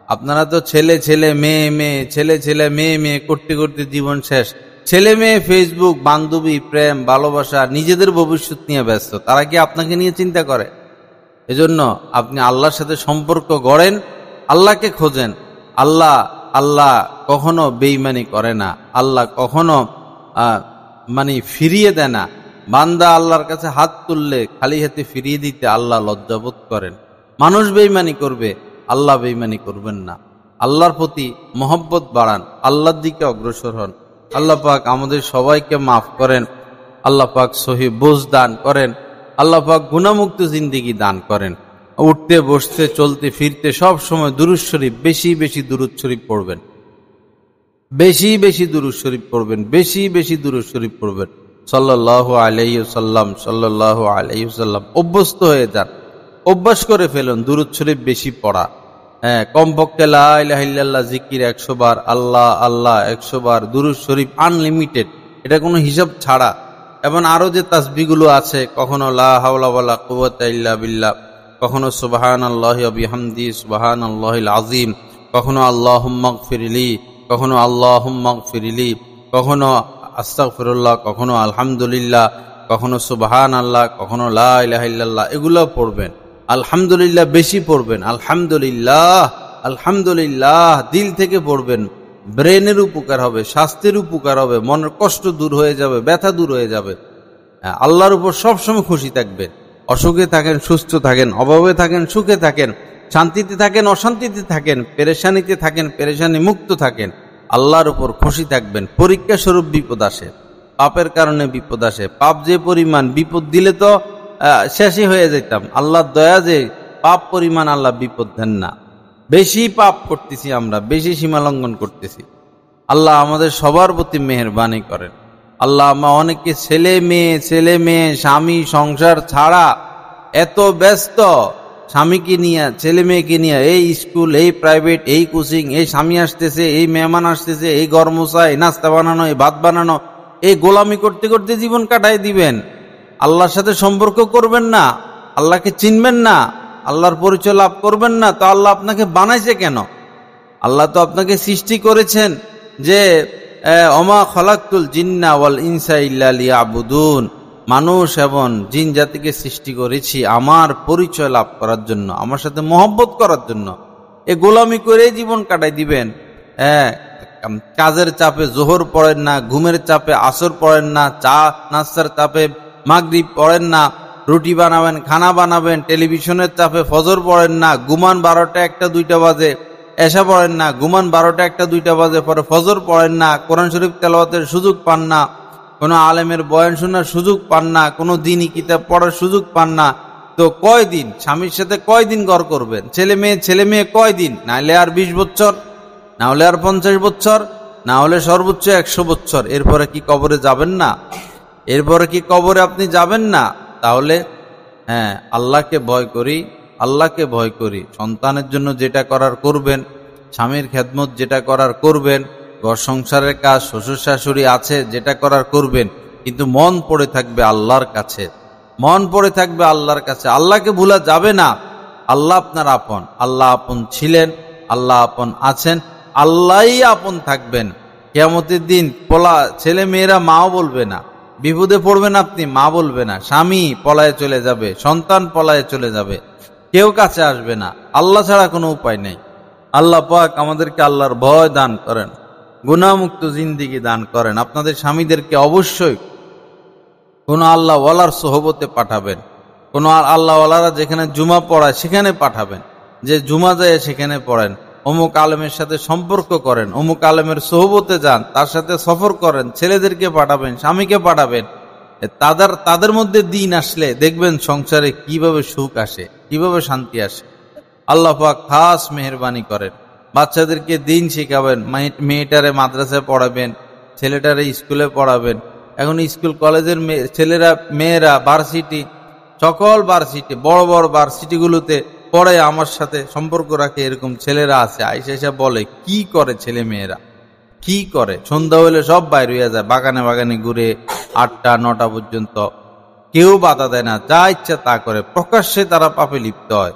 আপনারা তো ছেলে ছেলে মেয়ে মেয়ে, ছেলে ছেলে মেয়ে মেয়ে করতে করতে জীবন শেষ। ছেলে মেয়ে, ফেসবুক, বান্ধবী, প্রেম, ভালোবাসা, নিজেদের ভবিষ্যৎ নিয়ে ব্যস্ত। তারা কি আপনাকে নিয়ে চিন্তা করে? এজন্য আপনি আল্লাহর সাথে সম্পর্ক গড়েন, আল্লাহকে খোঁজেন। আল্লাহ কখনো বেঈমানি করে না, আল্লাহ কখনো ফিরিয়ে দেয় না। বান্দা আল্লাহর কাছে হাত তুললে খালি হাতে ফিরিয়ে দিতে আল্লাহ লজ্জাবোধ করেন। মানুষ বেঈমানি করবে, আল্লাহ বেঈমানি করবেন না। আল্লাহর প্রতি মহব্বত বাড়ান, আল্লাহর দিকে অগ্রসর হন। আল্লাহ পাক আমাদের সবাইকে মাফ করেন, আল্লাহ পাক সহি বুঝ দান করেন, আল্লাহ পাক গুনাহমুক্ত জিন্দেগি দান করেন। উঠতে বসতে চলতে ফিরতে সব সময় দুরূদ শরীফ, বেশি বেশি দুরূদ শরীফ পড়বেন, বেশি বেশি দুরূদ শরীফ পড়বেন, বেশি বেশি দুরূদ শরীফ পড়বেন। সাল্লাল্লাহু আলাইহি ওয়াসাল্লাম, সাল্লাল্লাহু আলাইহি ওয়াসাল্লাম। অভ্যস্ত হয়ে যান, অভ্যাস করে ফেলুন দুরূদ শরীফ বেশি পড়া। কমপক্ষে লা ইলাহা ইল্লাল্লাহ জিকির 100 বার, আল্লাহ আল্লাহ 100 বার, দুরূদ শরীফ আনলিমিটেড, এটা কোনো হিসাব ছাড়া। এবং আরো যে তাসবিহগুলো আছে, কখনো লা হাওলা ওয়ালা কুওয়াতা ইল্লা বিল্লাহ, কখনো সুবহানাল্লাহি ওয়া বিহামদিহি সুবহানাল্লাহিল আযীম, কখনো আল্লাহুম্মা গফিরলি, কখনো আল্লাহুম্মা গফিরলি, কখনো আস্তাগফিরুল্লাহ, কখনো আলহামদুলিল্লাহ, কখনো সুবহানাল্লাহ, কখনো লা ইলাহা ইল্লাল্লাহ, এগুলো পড়বেন। আলহামদুলিল্লাহ বেশি পড়বেন, আলহামদুলিল্লাহ আলহামদুলিল্লাহ দিল থেকে পড়বেন। ব্রেনের উপকার হবে, স্বাস্থ্যের উপকার হবে, মনের কষ্ট দূর হয়ে যাবে, ব্যথা দূর হয়ে যাবে। আল্লাহর উপর সবসময় খুশি থাকবেন। অসুখে থাকেন, সুস্থ থাকেন, অভাবে থাকেন, সুখে থাকেন, শান্তিতে থাকেন, অশান্তিতে থাকেন, পেরেশানিতে থাকেন, পেরেশানি মুক্ত থাকেন, আল্লাহর উপর খুশি থাকবেন। পরীক্ষা স্বরূপ বিপদ আসে, পাপের কারণে বিপদ আসে। পাপ যে পরিমাণ, বিপদ দিলে তো শেষই হয়ে যেতাম। আল্লাহর দয়া যে পাপ পরিমাণ আল্লাহ বিপদ দেন না। বেশি পাপ করতেছি আমরা, বেশি সীমা লঙ্ঘন করতেছি। আল্লাহ আমাদের সবার প্রতি মেহেরবানি করেন। আল্লাহ আমরা অনেকে ছেলে মেয়ে স্বামী সংসার ছাড়া এত ব্যস্ত, স্বামীকে নিয়ে ছেলে মেয়েকে নিয়ে, এই স্কুল, এই প্রাইভেট, এই কোচিং, এই স্বামী আসতেছে, এই মেহমান আসতেছে, এই ঘর মোছা, এই নাস্তা বানানো, এই ভাত বানানো, এই গোলামি করতে করতে জীবন কাটাই দিবেন। আল্লাহর সাথে সম্পর্ক করবেন না, আল্লাহকে চিনবেন না, আল্লাহর পরিচয় লাভ করবেন না, তো আল্লাহ আপনাকে বানাইছে কেন? আল্লাহ তো আপনাকে সৃষ্টি করেছেন যে ওমা খলাকতুল জিন্না ওয়াল ইনসা ইল্লা লিয়াবুদুন, মানুষ এবং জিন জাতিকে সৃষ্টি করেছি আমার পরিচয় লাভ করার জন্য, আমার সাথে মহব্বত করার জন্য। এ গোলামি করে জীবন কাটাই দিবেন। কাজের চাপে জোহর পড়েন না, ঘুমের চাপে আসর পড়েন না, চা নাস্তার চাপে মাগরিব পড়েন না, রুটি বানাবেন, খানা বানাবেন, টেলিভিশনের চাপে ফজর পড়েন না, ঘুমান 12টা 1টা 2টা বাজে, এশা পড়েন না, ঘুমান 12টা 1টা 2টা বাজে, পরে ফজর পড়েন না, কোরআন শরীফ তেলাওয়াতের সুযোগ পান না, কোনো আলেমের বয়ান শোনার সুযোগ পান না, কোনো দিনই কিতাব পড়ার সুযোগ পান না। তো কয়দিন স্বামীর সাথে কয়দিন ঘর করবেন? ছেলে মেয়ে কয়দিন? না হলে আর 20 বছর, না হলে আর 50 বছর, না হলে সর্বোচ্চ 100 বছর। এরপরে কি কবরে যাবেন না? এরপরে কি কবরে আপনি যাবেন না? তাহলে আল্লাহকে ভয় করি, আল্লাহকে ভয় করি। সন্তানের জন্য যেটা করার করবেন, স্বামীর খেদমত যেটা করার করবেন, ঘর সংসারের কাজ, শ্বশুর শাশুড়ি আছে, যেটা করার করবেন, কিন্তু মন পড়ে থাকবে আল্লাহর কাছে, মন পড়ে থাকবে আল্লাহর কাছে। আল্লাহকে ভুলা যাবে না। আল্লাহ আপনার আপন, আল্লাহ আপন ছিলেন, আল্লাহ আপন আছেন, আল্লাহই আপন থাকবেন। কিয়ামতের দিন ছেলে মেয়েরা মাও বলবে না, বিপদে পড়বেন আপনি, মা বলবে না, স্বামী পলায়ে চলে যাবে, সন্তান পলায়ে চলে যাবে, কেউ কাছে আসবে না, আল্লাহ ছাড়া কোনো উপায় নেই। আল্লাহ পাক আমাদেরকে আল্লাহর ভয় দান করেন, গুনাহমুক্ত জিন্দেগি দান করেন। আপনাদের স্বামীদেরকে অবশ্যই কোনো আল্লাহ ওয়ালার সোহবতে পাঠাবেন, কোনো আল্লাহ ওয়ালারা যেখানে জুমা পড়ায় সেখানে পাঠাবেন, যে জুমা যায় সেখানে পড়েন, অমুক আলেমের সাথে সম্পর্ক করেন, অমুক আলেমের সোহবতে যান, তার সাথে সফর করেন, ছেলেদেরকে পাঠাবেন, স্বামীকে পাঠাবেন। তাদের মধ্যে দিন আসলে দেখবেন সংসারে কিভাবে সুখ আসে, কিভাবে শান্তি আসে। আল্লাহ পাক খাস মেহেরবানি করেন। বাচ্চাদেরকে দিন শেখাবেন, মেয়েটারে মাদ্রাসায় পড়াবেন, ছেলেটারে স্কুলে পড়াবেন। এখন স্কুল কলেজের ছেলেরা মেয়েরা ভার্সিটি, সকল ভার্সিটি, বড় বড় ভার্সিটিগুলোতে পড়ে, আমার সাথে সম্পর্ক রাখে, এরকম ছেলেরা আছে। আইসা বলে কি করে ছেলে মেয়েরা, কি করে, সন্ধ্যা হইলে সব বাইর হইয়া যায়, বাগানে বাগানে ঘুরে 8টা 9টা পর্যন্ত, কেউ বাধা দেয় না, যা ইচ্ছা তা করে, প্রকাশ্যে তারা পাপে লিপ্ত হয়।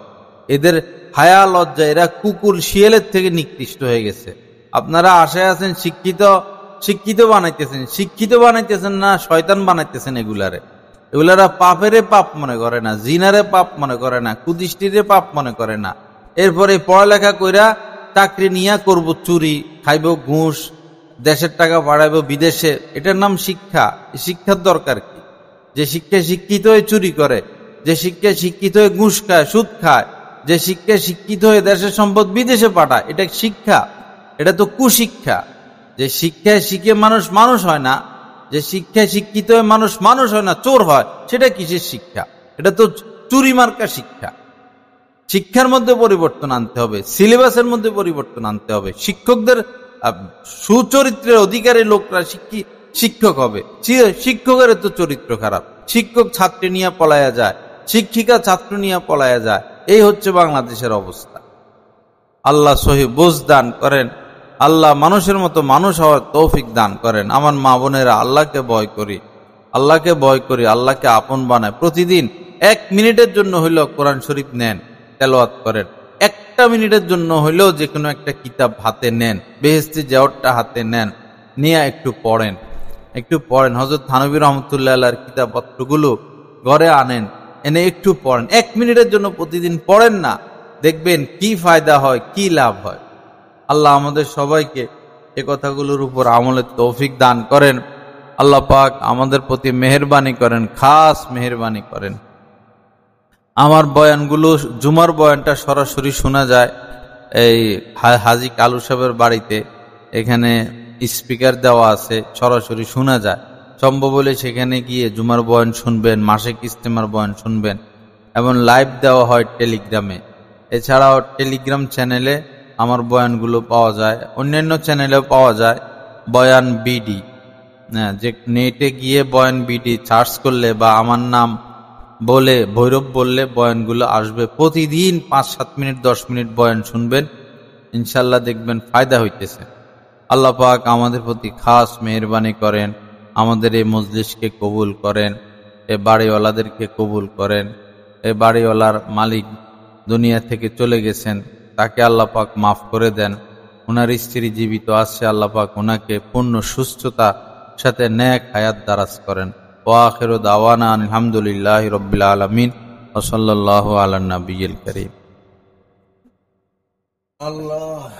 এদের হায়া লজ্জা, এরা কুকুর শিয়ালের থেকে নিকৃষ্ট হয়ে গেছে। আপনারা আশায় আছেন শিক্ষিত বানাইতেছেন না শয়তান বানাইতেছেন। এগুলারা পাপেরে পাপ মনে করে না, জিনারে পাপ মনে করে না, কুদৃষ্টিরে পাপ মনে করে না। এরপরে পড়ালেখা কইরা চাকরি নিয়ে করব চুরি, খাইব ঘুষ, দেশের টাকা পাঠাইব বিদেশে, এটার নাম শিক্ষা। শিক্ষার দরকার কি? যে শিক্ষায় শিক্ষিত হয়ে চুরি করে, যে শিক্ষায় শিক্ষিত হয়ে ঘুষ খায়, সুদ খায়, যে শিক্ষায় শিক্ষিত হয়ে দেশের সম্পদ বিদেশে পাঠায়, এটা শিক্ষা? এটা তো কুশিক্ষা। যে শিক্ষায় শিখে মানুষ হয় না, যে শিক্ষায় শিক্ষিত হয়ে মানুষ হয় না, চোর হয়, সেটা কিসের শিক্ষা? এটা তো চুরি মার্কা শিক্ষা। শিক্ষার মধ্যে পরিবর্তন আনতে হবে, সিলেবাসের মধ্যে পরিবর্তন আনতে হবে। শিক্ষকদের সুচরিত্রের অধিকারী লোকরা শিক্ষক হবে। শিক্ষকের তো চরিত্র খারাপ, শিক্ষক ছাত্রী নিয়ে পলায়া যায়, শিক্ষিকা ছাত্র নিয়ে পলায়া যায়। এই হচ্ছে বাংলাদেশের অবস্থা। আল্লাহ সহি বুঝ দান করেন, আল্লাহ মানুষের মতো মানুষ হওয়ার তৌফিক দান করেন। আমার মা বোনেরা, আল্লাহকে ভয় করি, আল্লাহকে আপন বানায়। প্রতিদিন 1 মিনিটের জন্য হইলেও কোরআন শরীফ নেন, তেলাওয়াত করেন। 1টা মিনিটের জন্য হইলেও যে কোনো একটা কিতাব হাতে নেন, বেহেশতি জাওয়ারটা হাতে নেন, নিয়ে একটু পড়েন। হযরত থানভী রহমতুল্লাহ আলাইহির কিতাবপত্রগুলো ঘরে আনেন, এনে একটু পড়েন। 1 মিনিটের জন্য প্রতিদিন পড়েন না, দেখবেন কি ফায়দা হয়, কি লাভ হয়। আল্লাহ আমাদের সবাইকে এ কথাগুলোর উপর আমলের তৌফিক দান করেন। আল্লাহ পাক আমাদের প্রতি মেহেরবানি করেন, খাস মেহেরবানি করেন। আমার বয়ানগুলো, জুমার বয়ানটা সরাসরি শোনা যায় এই হাজী কালু সাহেবের বাড়িতে, এখানে স্পিকার দেওয়া আছে, সরাসরি শোনা যায়। সম্ভব হলে সেখানে গিয়ে জুমার বয়ান শুনবেন, মাসিক ইস্তেমার বয়ান শুনবেন। এবং লাইভ দেওয়া হয় টেলিগ্রামে। এছাড়াও টেলিগ্রাম চ্যানেলে আমার বয়ানগুলো পাওয়া যায়, অন্যান্য চ্যানেলেও পাওয়া যায়। বয়ান বিডি, যে নেটে গিয়ে বয়ান বিডি সার্চ করলে বা আমার নাম বলে ভৈরব বললে বয়ানগুলো আসবে। প্রতিদিন 5-7 মিনিট 10 মিনিট বয়ান শুনবেন, ইনশাল্লাহ দেখবেন ফায়দা হইতেছে। আল্লাহ পাক আমাদের প্রতি খাস মেহেরবানি করেন, আমাদের এই মজলিসকে কবুল করেন, এ বাড়িওয়ালাদেরকে কবুল করেন। এ বাড়িওয়ালার মালিক দুনিয়া থেকে চলে গেছেন, তাকে আল্লাহ পাক মাফ করে দেন। ওনার স্ত্রী জীবিত আছে, আল্লাহ পাক ওনাকে পূর্ণ সুস্থতা সাথে নেক হায়াত দারাজ করেন। ওয়া আখিরু দাওয়ানা আলহামদুলিল্লাহি রাব্বিল আলামিন ওয়া সাল্লাল্লাহু আলা নবিয়্যিল কারীম। আল্লাহ।